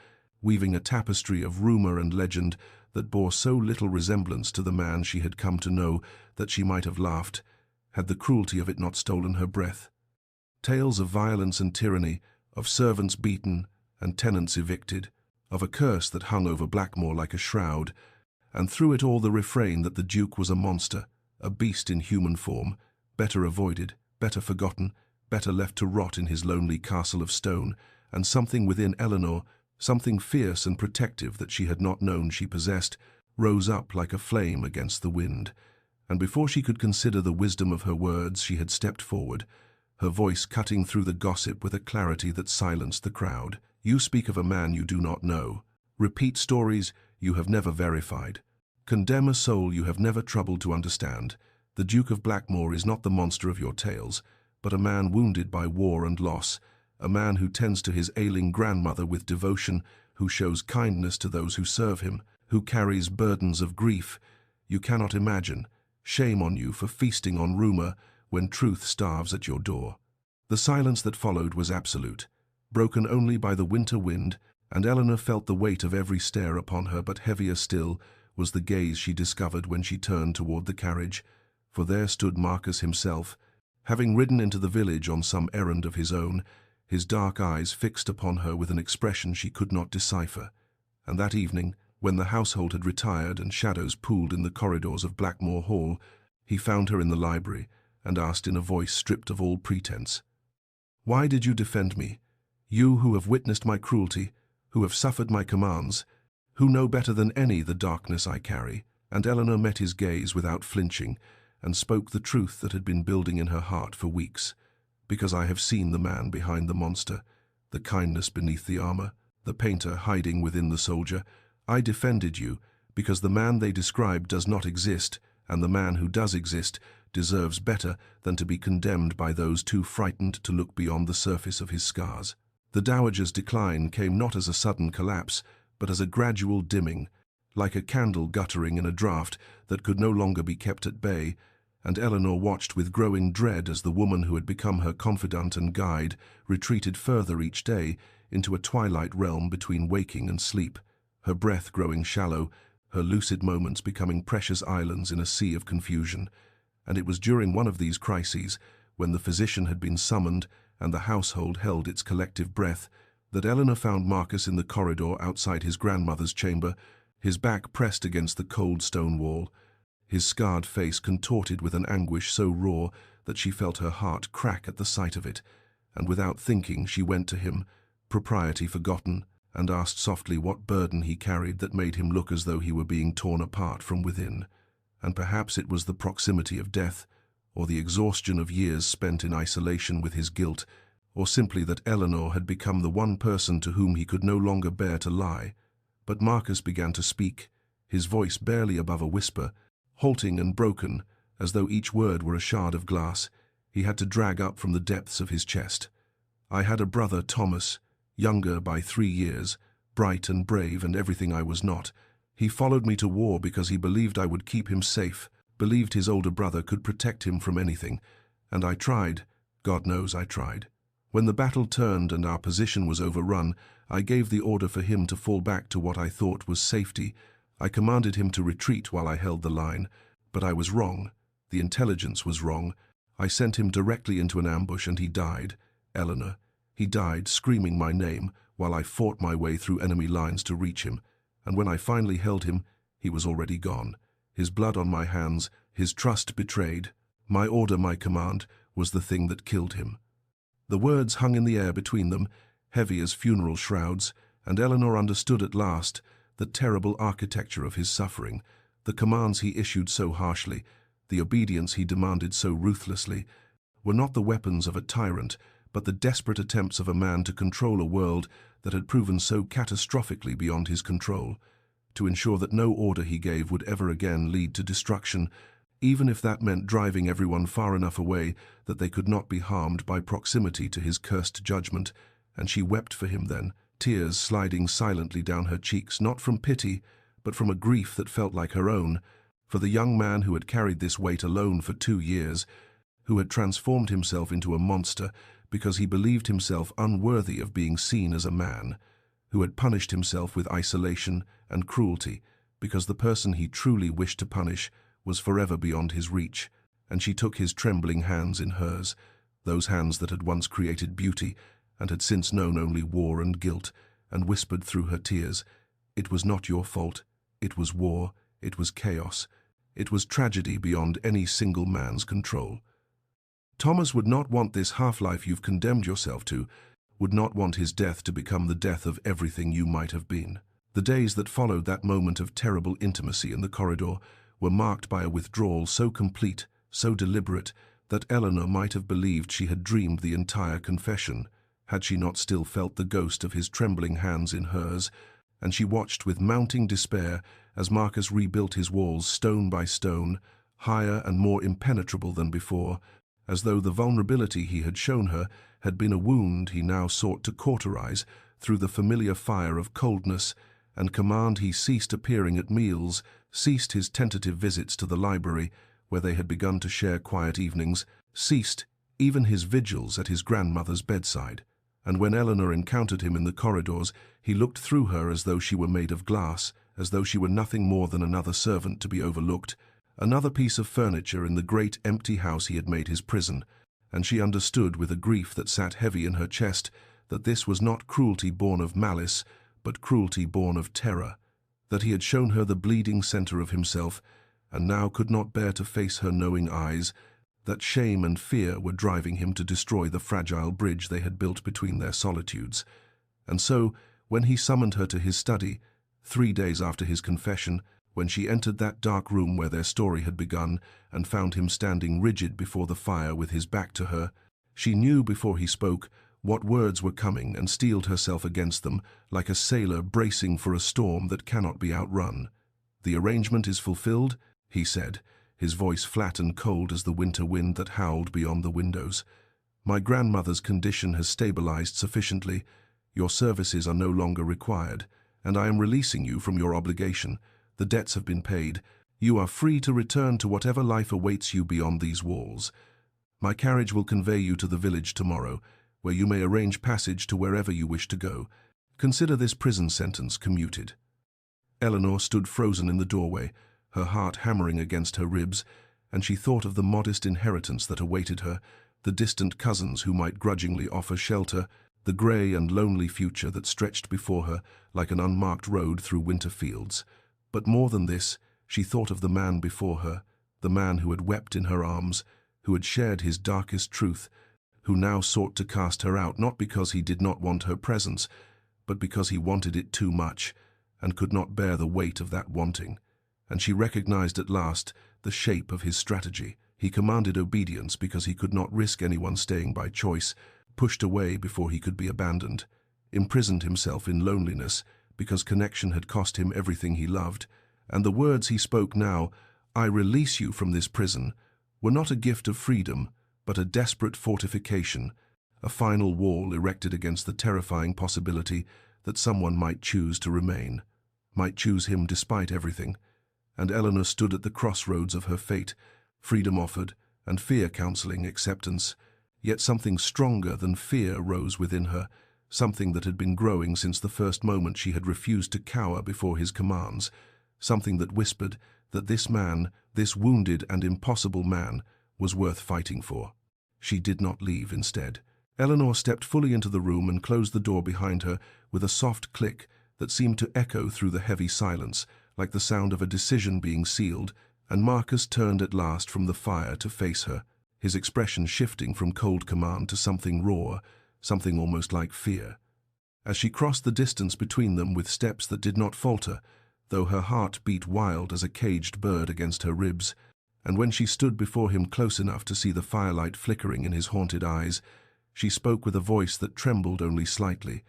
weaving a tapestry of rumor and legend that bore so little resemblance to the man she had come to know that she might have laughed, had the cruelty of it not stolen her breath. Tales of violence and tyranny, of servants beaten and tenants evicted, of a curse that hung over Blackmore like a shroud, and through it all the refrain that the Duke was a monster, a beast in human form, better avoided, better forgotten, better left to rot in his lonely castle of stone, and something within Eleanor, something fierce and protective that she had not known she possessed, rose up like a flame against the wind. And before she could consider the wisdom of her words, she had stepped forward, her voice cutting through the gossip with a clarity that silenced the crowd. "You speak of a man you do not know. Repeat stories you have never verified. Condemn a soul you have never troubled to understand. The Duke of Blackmoor is not the monster of your tales, but a man wounded by war and loss, a man who tends to his ailing grandmother with devotion, who shows kindness to those who serve him, who carries burdens of grief you cannot imagine. Shame on you for feasting on rumor when truth starves at your door." The silence that followed was absolute, broken only by the winter wind, and Eleanor felt the weight of every stare upon her, but heavier still was the gaze she discovered when she turned toward the carriage, for there stood Marcus himself, having ridden into the village on some errand of his own, his dark eyes fixed upon her with an expression she could not decipher. And that evening, when the household had retired and shadows pooled in the corridors of Blackmoor Hall, he found her in the library and asked in a voice stripped of all pretense, "Why did you defend me? You who have witnessed my cruelty, who have suffered my commands, who know better than any the darkness I carry." And Eleanor met his gaze without flinching and spoke the truth that had been building in her heart for weeks. "Because I have seen the man behind the monster, the kindness beneath the armor, the painter hiding within the soldier. I defended you because the man they describe does not exist, and the man who does exist deserves better than to be condemned by those too frightened to look beyond the surface of his scars." The dowager's decline came not as a sudden collapse, but as a gradual dimming, like a candle guttering in a draught that could no longer be kept at bay, and Eleanor watched with growing dread as the woman who had become her confidant and guide retreated further each day into a twilight realm between waking and sleep, her breath growing shallow, her lucid moments becoming precious islands in a sea of confusion. And it was during one of these crises, when the physician had been summoned and the household held its collective breath, that Eleanor found Marcus in the corridor outside his grandmother's chamber, his back pressed against the cold stone wall, his scarred face contorted with an anguish so raw that she felt her heart crack at the sight of it, and without thinking she went to him, propriety forgotten, and asked softly what burden he carried that made him look as though he were being torn apart from within. And perhaps it was the proximity of death, or the exhaustion of years spent in isolation with his guilt, or simply that Eleanor had become the one person to whom he could no longer bear to lie. But Marcus began to speak, his voice barely above a whisper, halting and broken, as though each word were a shard of glass he had to drag up from the depths of his chest. "I had a brother, Thomas, younger by 3 years, bright and brave and everything I was not. He followed me to war because he believed I would keep him safe, believed his older brother could protect him from anything. And I tried, God knows I tried. When the battle turned and our position was overrun, I gave the order for him to fall back to what I thought was safety. I commanded him to retreat while I held the line, but I was wrong. The intelligence was wrong. I sent him directly into an ambush and he died. Eleanor. He died screaming my name while I fought my way through enemy lines to reach him, and when I finally held him, he was already gone. His blood on my hands, his trust betrayed. My order, my command, was the thing that killed him." The words hung in the air between them, heavy as funeral shrouds, and Eleanor understood at last the terrible architecture of his suffering, the commands he issued so harshly, the obedience he demanded so ruthlessly, were not the weapons of a tyrant, but the desperate attempts of a man to control a world that had proven so catastrophically beyond his control, to ensure that no order he gave would ever again lead to destruction, even if that meant driving everyone far enough away that they could not be harmed by proximity to his cursed judgment. And she wept for him then, tears sliding silently down her cheeks, not from pity, but from a grief that felt like her own, for the young man who had carried this weight alone for 2 years, who had transformed himself into a monster because he believed himself unworthy of being seen as a man, who had punished himself with isolation and cruelty because the person he truly wished to punish was forever beyond his reach. And she took his trembling hands in hers, those hands that had once created beauty and had since known only war and guilt, and whispered through her tears, "It was not your fault. It was war. It was chaos. It was tragedy beyond any single man's control." Thomas would not want this half-life you've condemned yourself to, would not want his death to become the death of everything you might have been. The days that followed that moment of terrible intimacy in the corridor were marked by a withdrawal so complete, so deliberate, that Eleanor might have believed she had dreamed the entire confession, had she not still felt the ghost of his trembling hands in hers, and she watched with mounting despair as Marcus rebuilt his walls stone by stone, higher and more impenetrable than before, as though the vulnerability he had shown her had been a wound he now sought to cauterize through the familiar fire of coldness and command. He ceased appearing at meals, ceased his tentative visits to the library, where they had begun to share quiet evenings, ceased even his vigils at his grandmother's bedside. And when Eleanor encountered him in the corridors, he looked through her as though she were made of glass, as though she were nothing more than another servant to be overlooked, another piece of furniture in the great empty house he had made his prison, and she understood with a grief that sat heavy in her chest that this was not cruelty born of malice, but cruelty born of terror, that he had shown her the bleeding center of himself, and now could not bear to face her knowing eyes, that shame and fear were driving him to destroy the fragile bridge they had built between their solitudes. And so, when he summoned her to his study, 3 days after his confession, when she entered that dark room where their story had begun and found him standing rigid before the fire with his back to her, she knew before he spoke what words were coming and steeled herself against them like a sailor bracing for a storm that cannot be outrun. "The arrangement is fulfilled," he said, his voice flat and cold as the winter wind that howled beyond the windows. "My grandmother's condition has stabilized sufficiently. Your services are no longer required, and I am releasing you from your obligation. The debts have been paid. You are free to return to whatever life awaits you beyond these walls. My carriage will convey you to the village tomorrow, where you may arrange passage to wherever you wish to go. Consider this prison sentence commuted." Eleanor stood frozen in the doorway, her heart hammering against her ribs, and she thought of the modest inheritance that awaited her, the distant cousins who might grudgingly offer shelter, the grey and lonely future that stretched before her like an unmarked road through winter fields. But more than this, she thought of the man before her, the man who had wept in her arms, who had shared his darkest truth, who now sought to cast her out not because he did not want her presence, but because he wanted it too much, and could not bear the weight of that wanting. And she recognized at last the shape of his strategy. He commanded obedience because he could not risk anyone staying by choice, pushed away before he could be abandoned, imprisoned himself in loneliness because connection had cost him everything he loved, and the words he spoke now, "I release you from this prison," were not a gift of freedom, but a desperate fortification, a final wall erected against the terrifying possibility that someone might choose to remain, might choose him despite everything. And Eleanor stood at the crossroads of her fate, freedom offered, and fear counseling acceptance. Yet something stronger than fear rose within her, something that had been growing since the first moment she had refused to cower before his commands, something that whispered that this man, this wounded and impossible man, was worth fighting for. She did not leave instead. Eleanor stepped fully into the room and closed the door behind her with a soft click that seemed to echo through the heavy silence, like the sound of a decision being sealed, and Marcus turned at last from the fire to face her, his expression shifting from cold command to something raw, something almost like fear. As she crossed the distance between them with steps that did not falter, though her heart beat wild as a caged bird against her ribs, and when she stood before him close enough to see the firelight flickering in his haunted eyes, she spoke with a voice that trembled only slightly,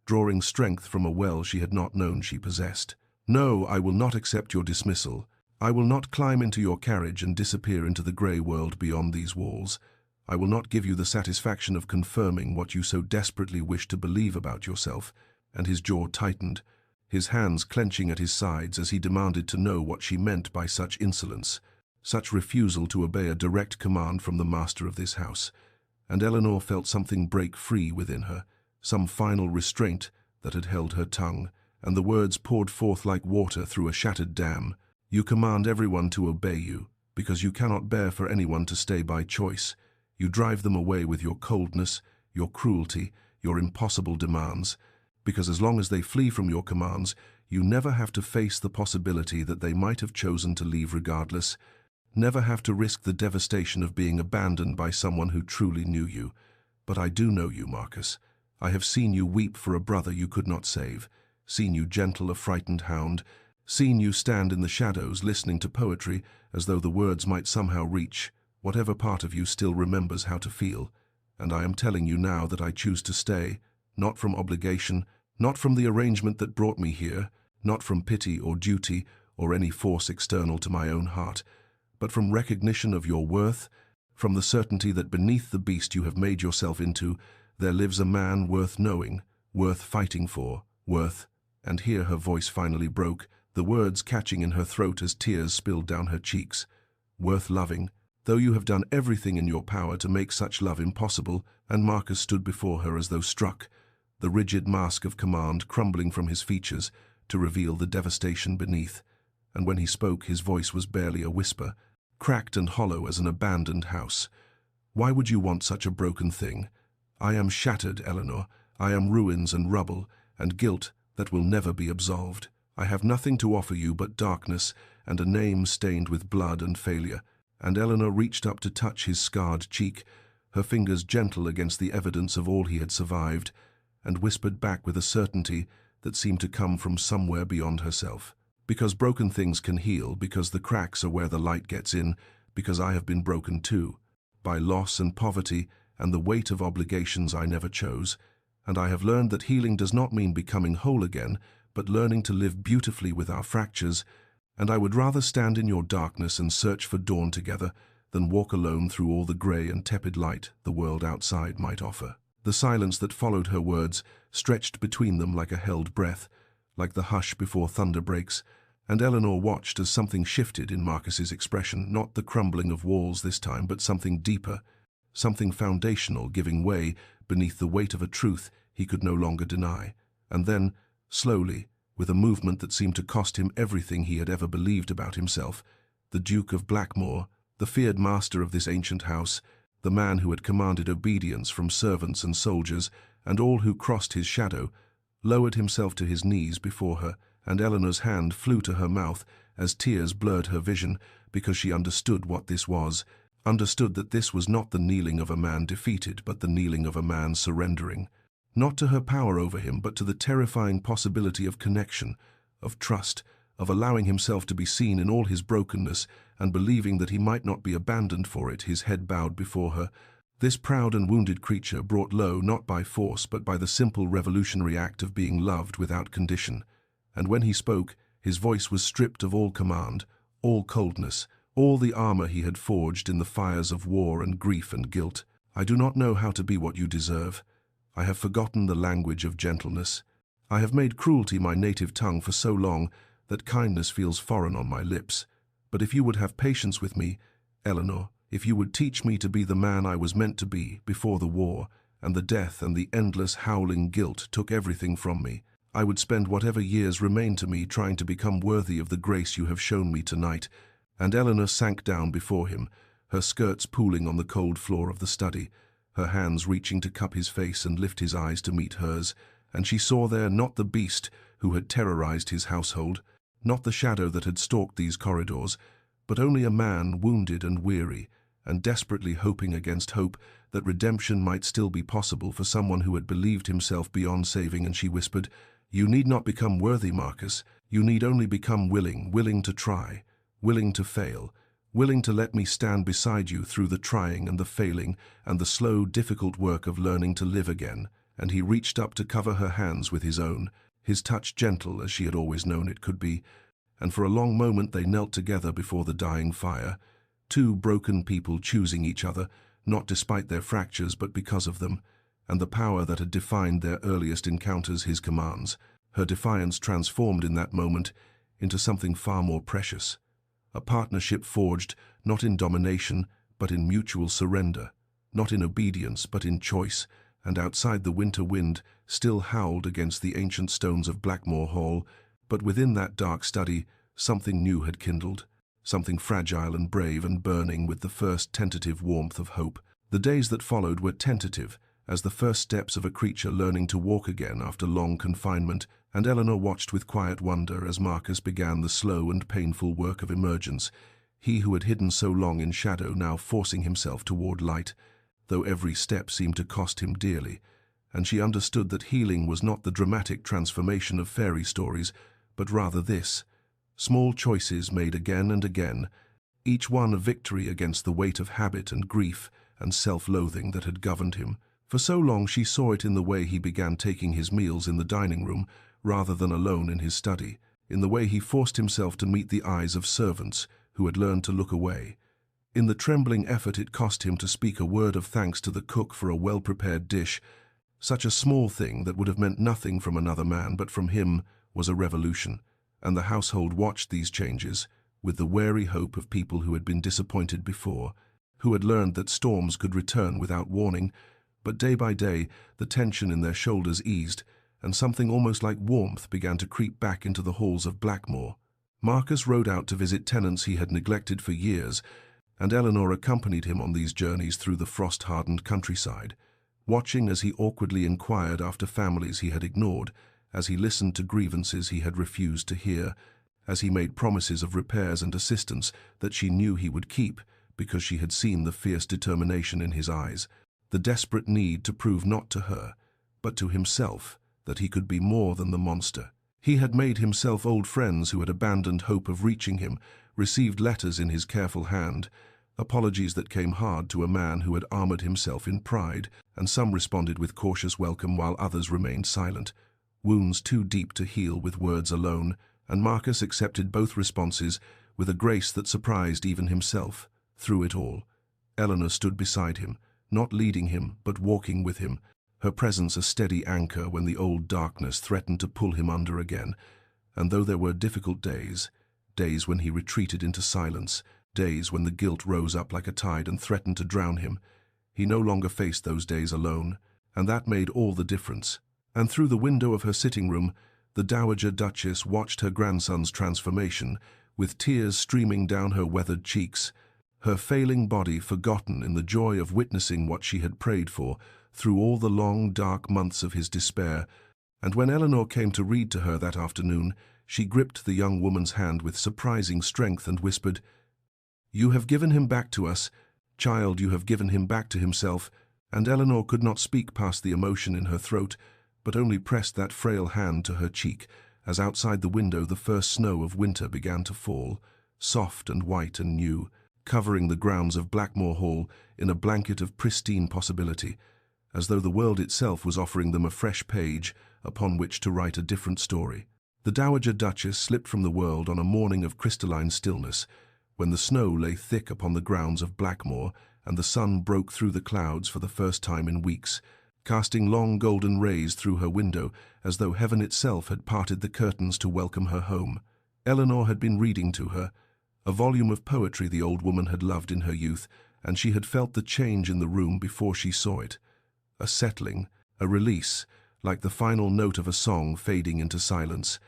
drawing strength from a well she had not known she possessed. "No, I will not accept your dismissal. I will not climb into your carriage and disappear into the grey world beyond these walls. I will not give you the satisfaction of confirming what you so desperately wish to believe about yourself," and his jaw tightened, his hands clenching at his sides as he demanded to know what she meant by such insolence, such refusal to obey a direct command from the master of this house. And Eleanor felt something break free within her, some final restraint that had held her tongue, and the words poured forth like water through a shattered dam. "You command everyone to obey you, because you cannot bear for anyone to stay by choice. You drive them away with your coldness, your cruelty, your impossible demands, because as long as they flee from your commands, you never have to face the possibility that they might have chosen to leave regardless. never have to risk the devastation of being abandoned by someone who truly knew you. But I do know you, Marcus. I have seen you weep for a brother you could not save, seen you gentle a frightened hound, seen you stand in the shadows listening to poetry as though the words might somehow reach whatever part of you still remembers how to feel. And I am telling you now that I choose to stay, not from obligation, not from the arrangement that brought me here, not from pity or duty or any force external to my own heart, but from recognition of your worth, from the certainty that beneath the beast you have made yourself into, there lives a man worth knowing, worth fighting for, worth— And here her voice finally broke, the words catching in her throat as tears spilled down her cheeks. Worth loving, though you have done everything in your power to make such love impossible. And Marcus stood before her as though struck, the rigid mask of command crumbling from his features to reveal the devastation beneath. And when he spoke, his voice was barely a whisper, cracked and hollow as an abandoned house. Why would you want such a broken thing? I am shattered, Eleanor. I am ruins and rubble, and guilt that will never be absolved. I have nothing to offer you but darkness and a name stained with blood and failure. And Eleanor reached up to touch his scarred cheek, her fingers gentle against the evidence of all he had survived, and whispered back with a certainty that seemed to come from somewhere beyond herself. Because broken things can heal, because the cracks are where the light gets in, because I have been broken too, by loss and poverty and the weight of obligations I never chose. And I have learned that healing does not mean becoming whole again, but learning to live beautifully with our fractures. And I would rather stand in your darkness and search for dawn together than walk alone through all the grey and tepid light the world outside might offer. The silence that followed her words stretched between them like a held breath, like the hush before thunder breaks, and Eleanor watched as something shifted in Marcus's expression, not the crumbling of walls this time, but something deeper, something foundational giving way beneath the weight of a truth he could no longer deny. And then, slowly, with a movement that seemed to cost him everything he had ever believed about himself, the Duke of Blackmoor, the feared master of this ancient house, the man who had commanded obedience from servants and soldiers and all who crossed his shadow, lowered himself to his knees before her, and Eleanor's hand flew to her mouth as tears blurred her vision, because she understood what this was, understood that this was not the kneeling of a man defeated, but the kneeling of a man surrendering, not to her power over him, but to the terrifying possibility of connection, of trust, of allowing himself to be seen in all his brokenness and believing that he might not be abandoned for it, his head bowed before her. This proud and wounded creature brought low not by force but by the simple revolutionary act of being loved without condition. And when he spoke, his voice was stripped of all command, all coldness, all the armor he had forged in the fires of war and grief and guilt. I do not know how to be what you deserve. I have forgotten the language of gentleness. I have made cruelty my native tongue for so long that kindness feels foreign on my lips. But if you would have patience with me, Eleanor, if you would teach me to be the man I was meant to be before the war, and the death and the endless howling guilt took everything from me, I would spend whatever years remain to me trying to become worthy of the grace you have shown me tonight. And Eleanor sank down before him, her skirts pooling on the cold floor of the study, her hands reaching to cup his face and lift his eyes to meet hers, and she saw there not the beast who had terrorized his household, not the shadow that had stalked these corridors, but only a man wounded and weary, and desperately hoping against hope that redemption might still be possible for someone who had believed himself beyond saving. And she whispered, "You need not become worthy, Marcus. You need only become willing, willing to try, willing to fail, willing to let me stand beside you through the trying and the failing and the slow, difficult work of learning to live again." And he reached up to cover her hands with his own, his touch gentle as she had always known it could be, and for a long moment they knelt together before the dying fire, two broken people choosing each other, not despite their fractures but because of them, and the power that had defined their earliest encounters his commands, her defiance transformed in that moment into something far more precious, a partnership forged not in domination but in mutual surrender, not in obedience but in choice. And outside the winter wind still howled against the ancient stones of Blackmoor Hall, but within that dark study something new had kindled, something fragile and brave and burning with the first tentative warmth of hope. The days that followed were tentative, as the first steps of a creature learning to walk again after long confinement, and Eleanor watched with quiet wonder as Marcus began the slow and painful work of emergence, he who had hidden so long in shadow now forcing himself toward light, though every step seemed to cost him dearly, and she understood that healing was not the dramatic transformation of fairy stories, but rather this: small choices made again and again, each one a victory against the weight of habit and grief and self-loathing that had governed him. For so long she saw it in the way he began taking his meals in the dining room rather than alone in his study, in the way he forced himself to meet the eyes of servants who had learned to look away, in the trembling effort it cost him to speak a word of thanks to the cook for a well-prepared dish. Such a small thing that would have meant nothing from another man, but from him was a revolution, and the household watched these changes with the wary hope of people who had been disappointed before, who had learned that storms could return without warning. But day by day, the tension in their shoulders eased, and something almost like warmth began to creep back into the halls of Blackmoor. Marcus rode out to visit tenants he had neglected for years, and Eleanor accompanied him on these journeys through the frost-hardened countryside, watching as he awkwardly inquired after families he had ignored, as he listened to grievances he had refused to hear, as he made promises of repairs and assistance that she knew he would keep because she had seen the fierce determination in his eyes, the desperate need to prove not to her, but to himself, that he could be more than the monster. He had made himself old friends who had abandoned hope of reaching him, received letters in his careful hand, apologies that came hard to a man who had armored himself in pride, and some responded with cautious welcome while others remained silent, wounds too deep to heal with words alone, and Marcus accepted both responses with a grace that surprised even himself. Through it all, Eleanor stood beside him, not leading him, but walking with him, her presence a steady anchor when the old darkness threatened to pull him under again. And though there were difficult days, days when he retreated into silence, days when the guilt rose up like a tide and threatened to drown him, he no longer faced those days alone, and that made all the difference. And through the window of her sitting room, the Dowager Duchess watched her grandson's transformation, with tears streaming down her weathered cheeks, her failing body forgotten in the joy of witnessing what she had prayed for through all the long, dark months of his despair. And when Eleanor came to read to her that afternoon, she gripped the young woman's hand with surprising strength and whispered, "You have given him back to us. Child, you have given him back to himself." And Eleanor could not speak past the emotion in her throat, but only pressed that frail hand to her cheek as outside the window the first snow of winter began to fall, soft and white and new, covering the grounds of Blackmoor Hall in a blanket of pristine possibility, as though the world itself was offering them a fresh page upon which to write a different story. The Dowager Duchess slipped from the world on a morning of crystalline stillness, when the snow lay thick upon the grounds of Blackmoor and the sun broke through the clouds for the first time in weeks, casting long golden rays through her window as though heaven itself had parted the curtains to welcome her home. Eleanor had been reading to her, a volume of poetry the old woman had loved in her youth, and she had felt the change in the room before she saw it. A settling, a release, like the final note of a song fading into silence.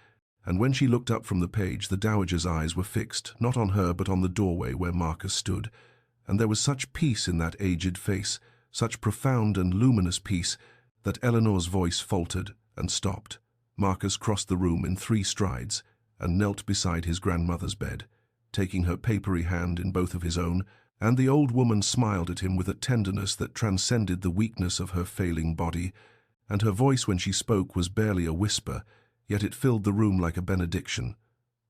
And when she looked up from the page, the dowager's eyes were fixed, not on her but on the doorway where Marcus stood. And there was such peace in that aged face, such profound and luminous peace, that Eleanor's voice faltered and stopped. Marcus crossed the room in 3 strides and knelt beside his grandmother's bed, taking her papery hand in both of his own, and the old woman smiled at him with a tenderness that transcended the weakness of her failing body, and her voice when she spoke was barely a whisper, yet it filled the room like a benediction.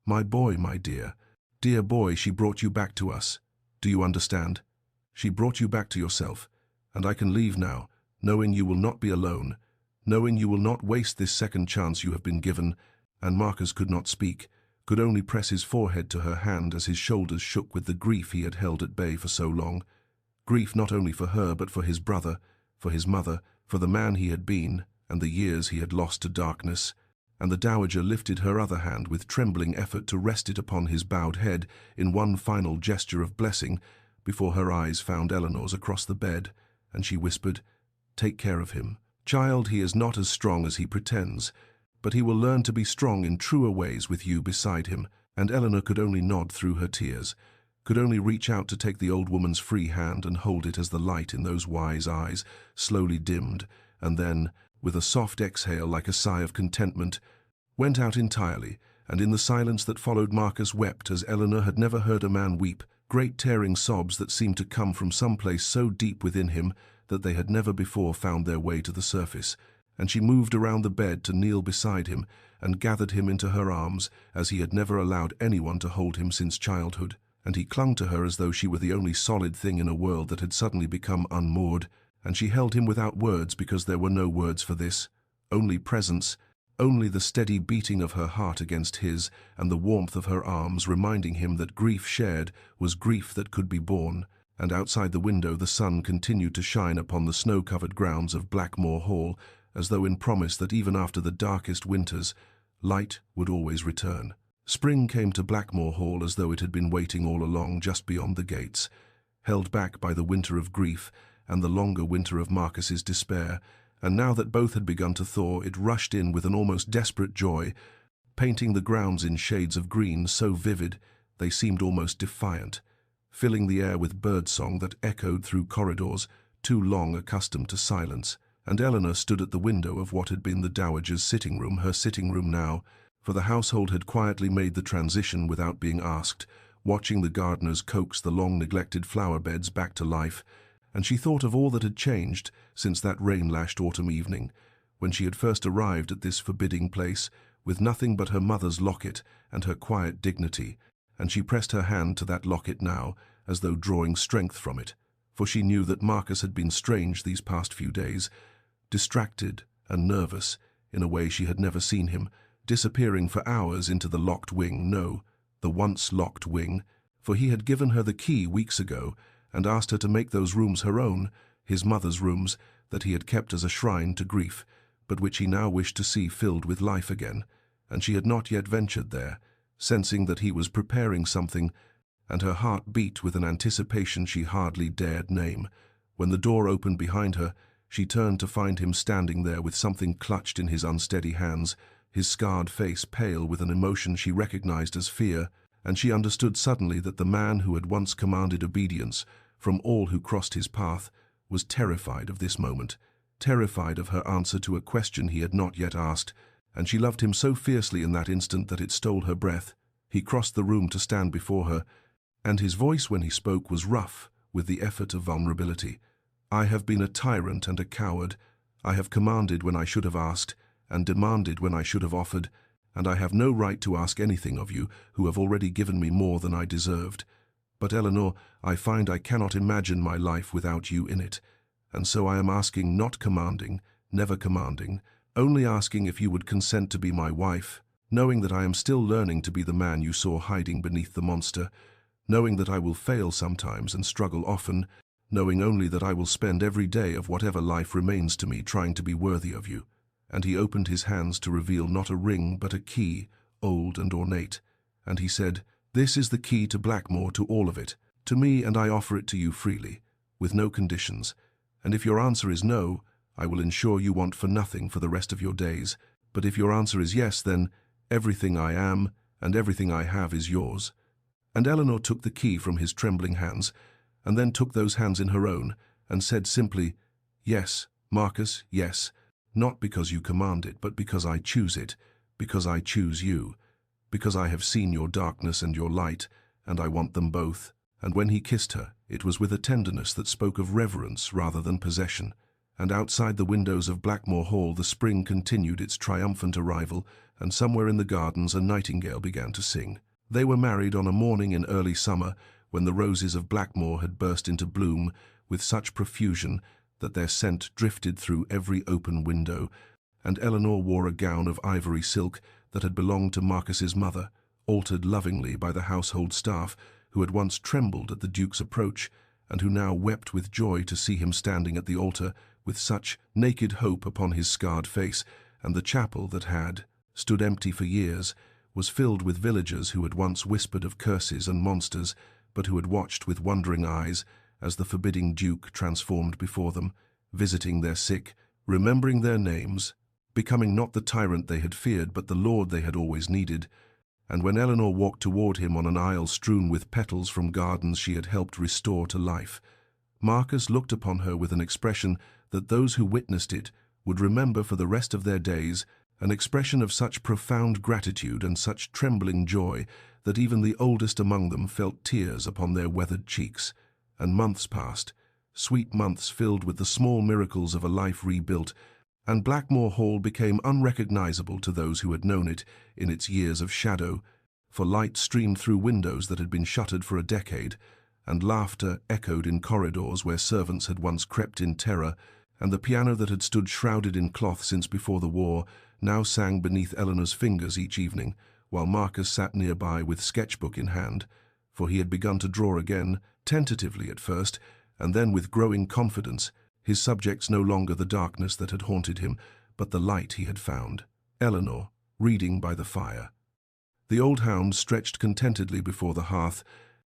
"My boy, my dear, dear boy, she brought you back to us. Do you understand? She brought you back to yourself, and I can leave now, knowing you will not be alone, knowing you will not waste this second chance you have been given." And Marcus could not speak, could only press his forehead to her hand as his shoulders shook with the grief he had held at bay for so long. Grief not only for her but for his brother, for his mother, for the man he had been, and the years he had lost to darkness. And the dowager lifted her other hand with trembling effort to rest it upon his bowed head in one final gesture of blessing, before her eyes found Eleanor's across the bed, and she whispered, "Take care of him. Child, he is not as strong as he pretends, but he will learn to be strong in truer ways with you beside him." And Eleanor could only nod through her tears, could only reach out to take the old woman's free hand and hold it as the light in those wise eyes slowly dimmed, and then, with a soft exhale like a sigh of contentment, went out entirely and in the silence that followed Marcus wept as Eleanor had never heard a man weep, great tearing sobs that seemed to come from some place so deep within him that they had never before found their way to the surface, and she moved around the bed to kneel beside him and gathered him into her arms as he had never allowed anyone to hold him since childhood, and he clung to her as though she were the only solid thing in a world that had suddenly become unmoored, and she held him without words because there were no words for this, only presence, only the steady beating of her heart against his and the warmth of her arms reminding him that grief shared was grief that could be borne. And outside the window the sun continued to shine upon the snow-covered grounds of Blackmore Hall, as though in promise that even after the darkest winters, light would always return. Spring came to Blackmore Hall as though it had been waiting all along just beyond the gates, held back by the winter of grief and the longer winter of Marcus's despair, and now that both had begun to thaw, it rushed in with an almost desperate joy, painting the grounds in shades of green so vivid they seemed almost defiant, filling the air with birdsong that echoed through corridors too long accustomed to silence. And Eleanor stood at the window of what had been the dowager's sitting room, her sitting room now, for the household had quietly made the transition without being asked, watching the gardeners coax the long-neglected flower beds back to life, and she thought of all that had changed since that rain-lashed autumn evening, when she had first arrived at this forbidding place, with nothing but her mother's locket and her quiet dignity, and she pressed her hand to that locket now, as though drawing strength from it, for she knew that Marcus had been strange these past few days, distracted and nervous in a way she had never seen him, disappearing for hours into the locked wing, no, the once locked wing, for he had given her the key weeks ago and asked her to make those rooms her own, his mother's rooms that he had kept as a shrine to grief, but which he now wished to see filled with life again, and she had not yet ventured there, sensing that he was preparing something, and her heart beat with an anticipation she hardly dared name. When the door opened behind her, she turned to find him standing there with something clutched in his unsteady hands, his scarred face pale with an emotion she recognized as fear, and she understood suddenly that the man who had once commanded obedience from all who crossed his path was terrified of this moment, terrified of her answer to a question he had not yet asked, and she loved him so fiercely in that instant that it stole her breath. He crossed the room to stand before her, and his voice when he spoke was rough with the effort of vulnerability. "I have been a tyrant and a coward. I have commanded when I should have asked, and demanded when I should have offered, and I have no right to ask anything of you who have already given me more than I deserved. But, Eleanor, I find I cannot imagine my life without you in it, and so I am asking, not commanding, never commanding, only asking if you would consent to be my wife, knowing that I am still learning to be the man you saw hiding beneath the monster, knowing that I will fail sometimes and struggle often, knowing only that I will spend every day of whatever life remains to me trying to be worthy of you." And he opened his hands to reveal not a ring but a key, old and ornate, and he said, "This is the key to Blackmore, to all of it, to me, and I offer it to you freely, with no conditions, and if your answer is no, I will ensure you want for nothing for the rest of your days, but if your answer is yes, then everything I am and everything I have is yours." And Eleanor took the key from his trembling hands, and then took those hands in her own, and said simply, "Yes, Marcus, yes, not because you command it, but because I choose it, because I choose you, because I have seen your darkness and your light, and I want them both." And when he kissed her, it was with a tenderness that spoke of reverence rather than possession, and outside the windows of Blackmore Hall the spring continued its triumphant arrival, and somewhere in the gardens a nightingale began to sing. They were married on a morning in early summer, when the roses of Blackmore had burst into bloom with such profusion that their scent drifted through every open window, and Eleanor wore a gown of ivory silk that had belonged to Marcus's mother, altered lovingly by the household staff, who had once trembled at the Duke's approach, and who now wept with joy to see him standing at the altar with such naked hope upon his scarred face, and the chapel that had stood empty for years was filled with villagers who had once whispered of curses and monsters, but who had watched with wondering eyes as the forbidding Duke transformed before them, visiting their sick, remembering their names, becoming not the tyrant they had feared but the lord they had always needed. And when Eleanor walked toward him on an aisle strewn with petals from gardens she had helped restore to life, Marcus looked upon her with an expression that those who witnessed it would remember for the rest of their days an expression of such profound gratitude and such trembling joy that even the oldest among them felt tears upon their weathered cheeks. And months passed, sweet months filled with the small miracles of a life rebuilt, and Blackmore Hall became unrecognizable to those who had known it in its years of shadow, for light streamed through windows that had been shuttered for a decade, and laughter echoed in corridors where servants had once crept in terror, and the piano that had stood shrouded in cloth since before the war now sang beneath Eleanor's fingers each evening, while Marcus sat nearby with sketchbook in hand, for he had begun to draw again, tentatively at first, and then with growing confidence, his subjects no longer the darkness that had haunted him, but the light he had found. Eleanor, reading by the fire. The old hound stretched contentedly before the hearth,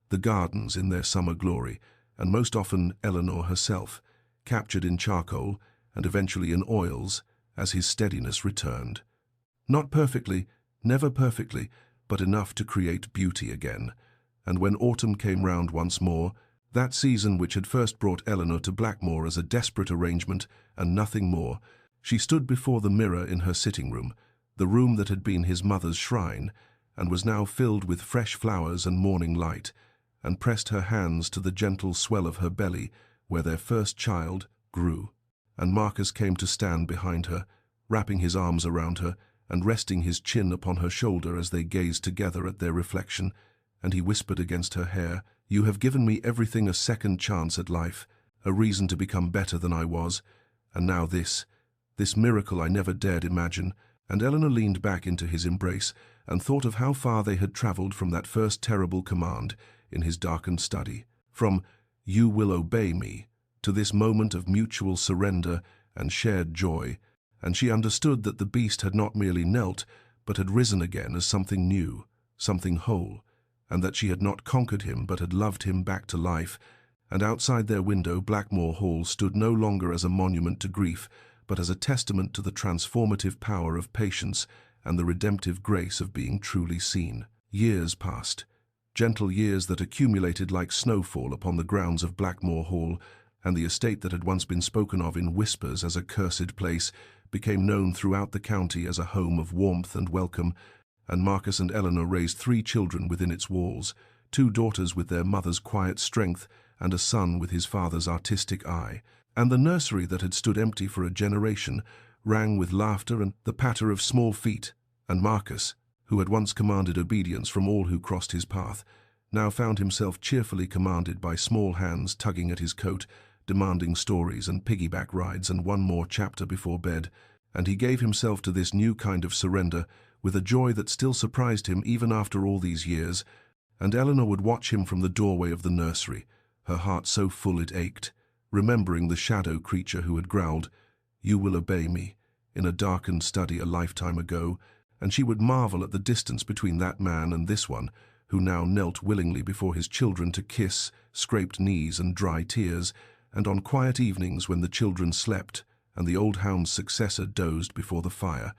the gardens in their summer glory, and most often Eleanor herself, captured in charcoal and eventually in oils as his steadiness returned. Not perfectly, never perfectly, but enough to create beauty again. And when autumn came round once more, that season which had first brought Eleanor to Blackmore as a desperate arrangement and nothing more, she stood before the mirror in her sitting-room, the room that had been his mother's shrine, and was now filled with fresh flowers and morning light, and pressed her hands to the gentle swell of her belly, where their first child grew. And Marcus came to stand behind her, wrapping his arms around her, and resting his chin upon her shoulder as they gazed together at their reflection, and he whispered against her hair, "You have given me everything, a second chance at life, a reason to become better than I was, and now this miracle I never dared imagine." And Eleanor leaned back into his embrace and thought of how far they had traveled from that first terrible command in his darkened study, from "You will obey me," to this moment of mutual surrender and shared joy, and she understood that the beast had not merely knelt, but had risen again as something new, something whole, and that she had not conquered him but had loved him back to life. And outside their window Blackmore Hall stood no longer as a monument to grief, but as a testament to the transformative power of patience and the redemptive grace of being truly seen. Years passed, gentle years that accumulated like snowfall upon the grounds of Blackmore Hall, and the estate that had once been spoken of in whispers as a cursed place became known throughout the county as a home of warmth and welcome, and Marcus and Eleanor raised 3 children within its walls, 2 daughters with their mother's quiet strength and a son with his father's artistic eye. And the nursery that had stood empty for a generation rang with laughter and the patter of small feet, and Marcus, who had once commanded obedience from all who crossed his path, now found himself cheerfully commanded by small hands tugging at his coat, demanding stories and piggyback rides and one more chapter before bed, and he gave himself to this new kind of surrender with a joy that still surprised him even after all these years, and Eleanor would watch him from the doorway of the nursery, her heart so full it ached, remembering the shadow creature who had growled, "You will obey me," in a darkened study a lifetime ago, and she would marvel at the distance between that man and this one, who now knelt willingly before his children to kiss, scraped knees and dry tears, and on quiet evenings when the children slept and the old hound's successor dozed before the fire,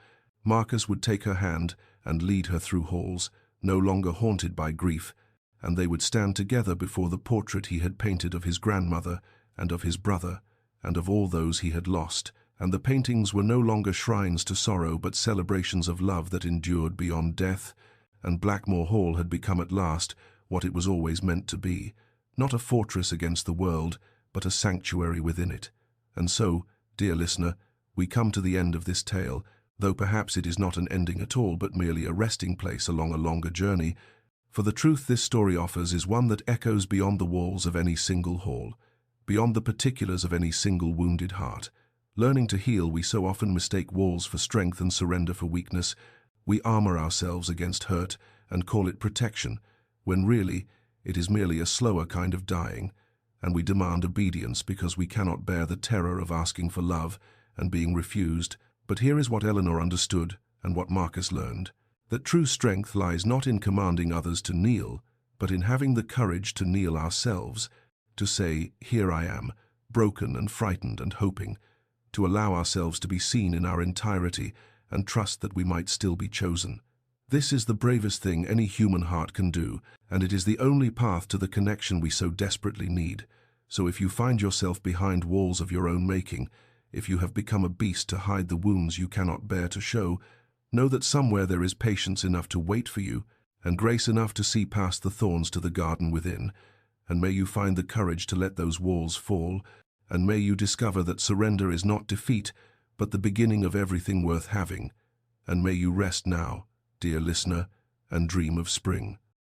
Marcus would take her hand and lead her through halls, no longer haunted by grief, and they would stand together before the portrait he had painted of his grandmother and of his brother, and of all those he had lost, and the paintings were no longer shrines to sorrow but celebrations of love that endured beyond death, and Blackmore Hall had become at last what it was always meant to be, not a fortress against the world, but a sanctuary within it. And so, dear listener, we come to the end of this tale, though perhaps it is not an ending at all but merely a resting place along a longer journey, for the truth this story offers is one that echoes beyond the walls of any single hall, beyond the particulars of any single wounded heart. Learning to heal, we so often mistake walls for strength and surrender for weakness. We armor ourselves against hurt and call it protection, when really it is merely a slower kind of dying, and we demand obedience because we cannot bear the terror of asking for love and being refused. But here is what Eleanor understood and what Marcus learned, that true strength lies not in commanding others to kneel, but in having the courage to kneel ourselves, to say, "Here I am," broken and frightened and hoping, to allow ourselves to be seen in our entirety and trust that we might still be chosen. This is the bravest thing any human heart can do, and it is the only path to the connection we so desperately need. So if you find yourself behind walls of your own making, if you have become a beast to hide the wounds you cannot bear to show, know that somewhere there is patience enough to wait for you, and grace enough to see past the thorns to the garden within. And may you find the courage to let those walls fall, and may you discover that surrender is not defeat, but the beginning of everything worth having. And may you rest now, dear listener, and dream of spring.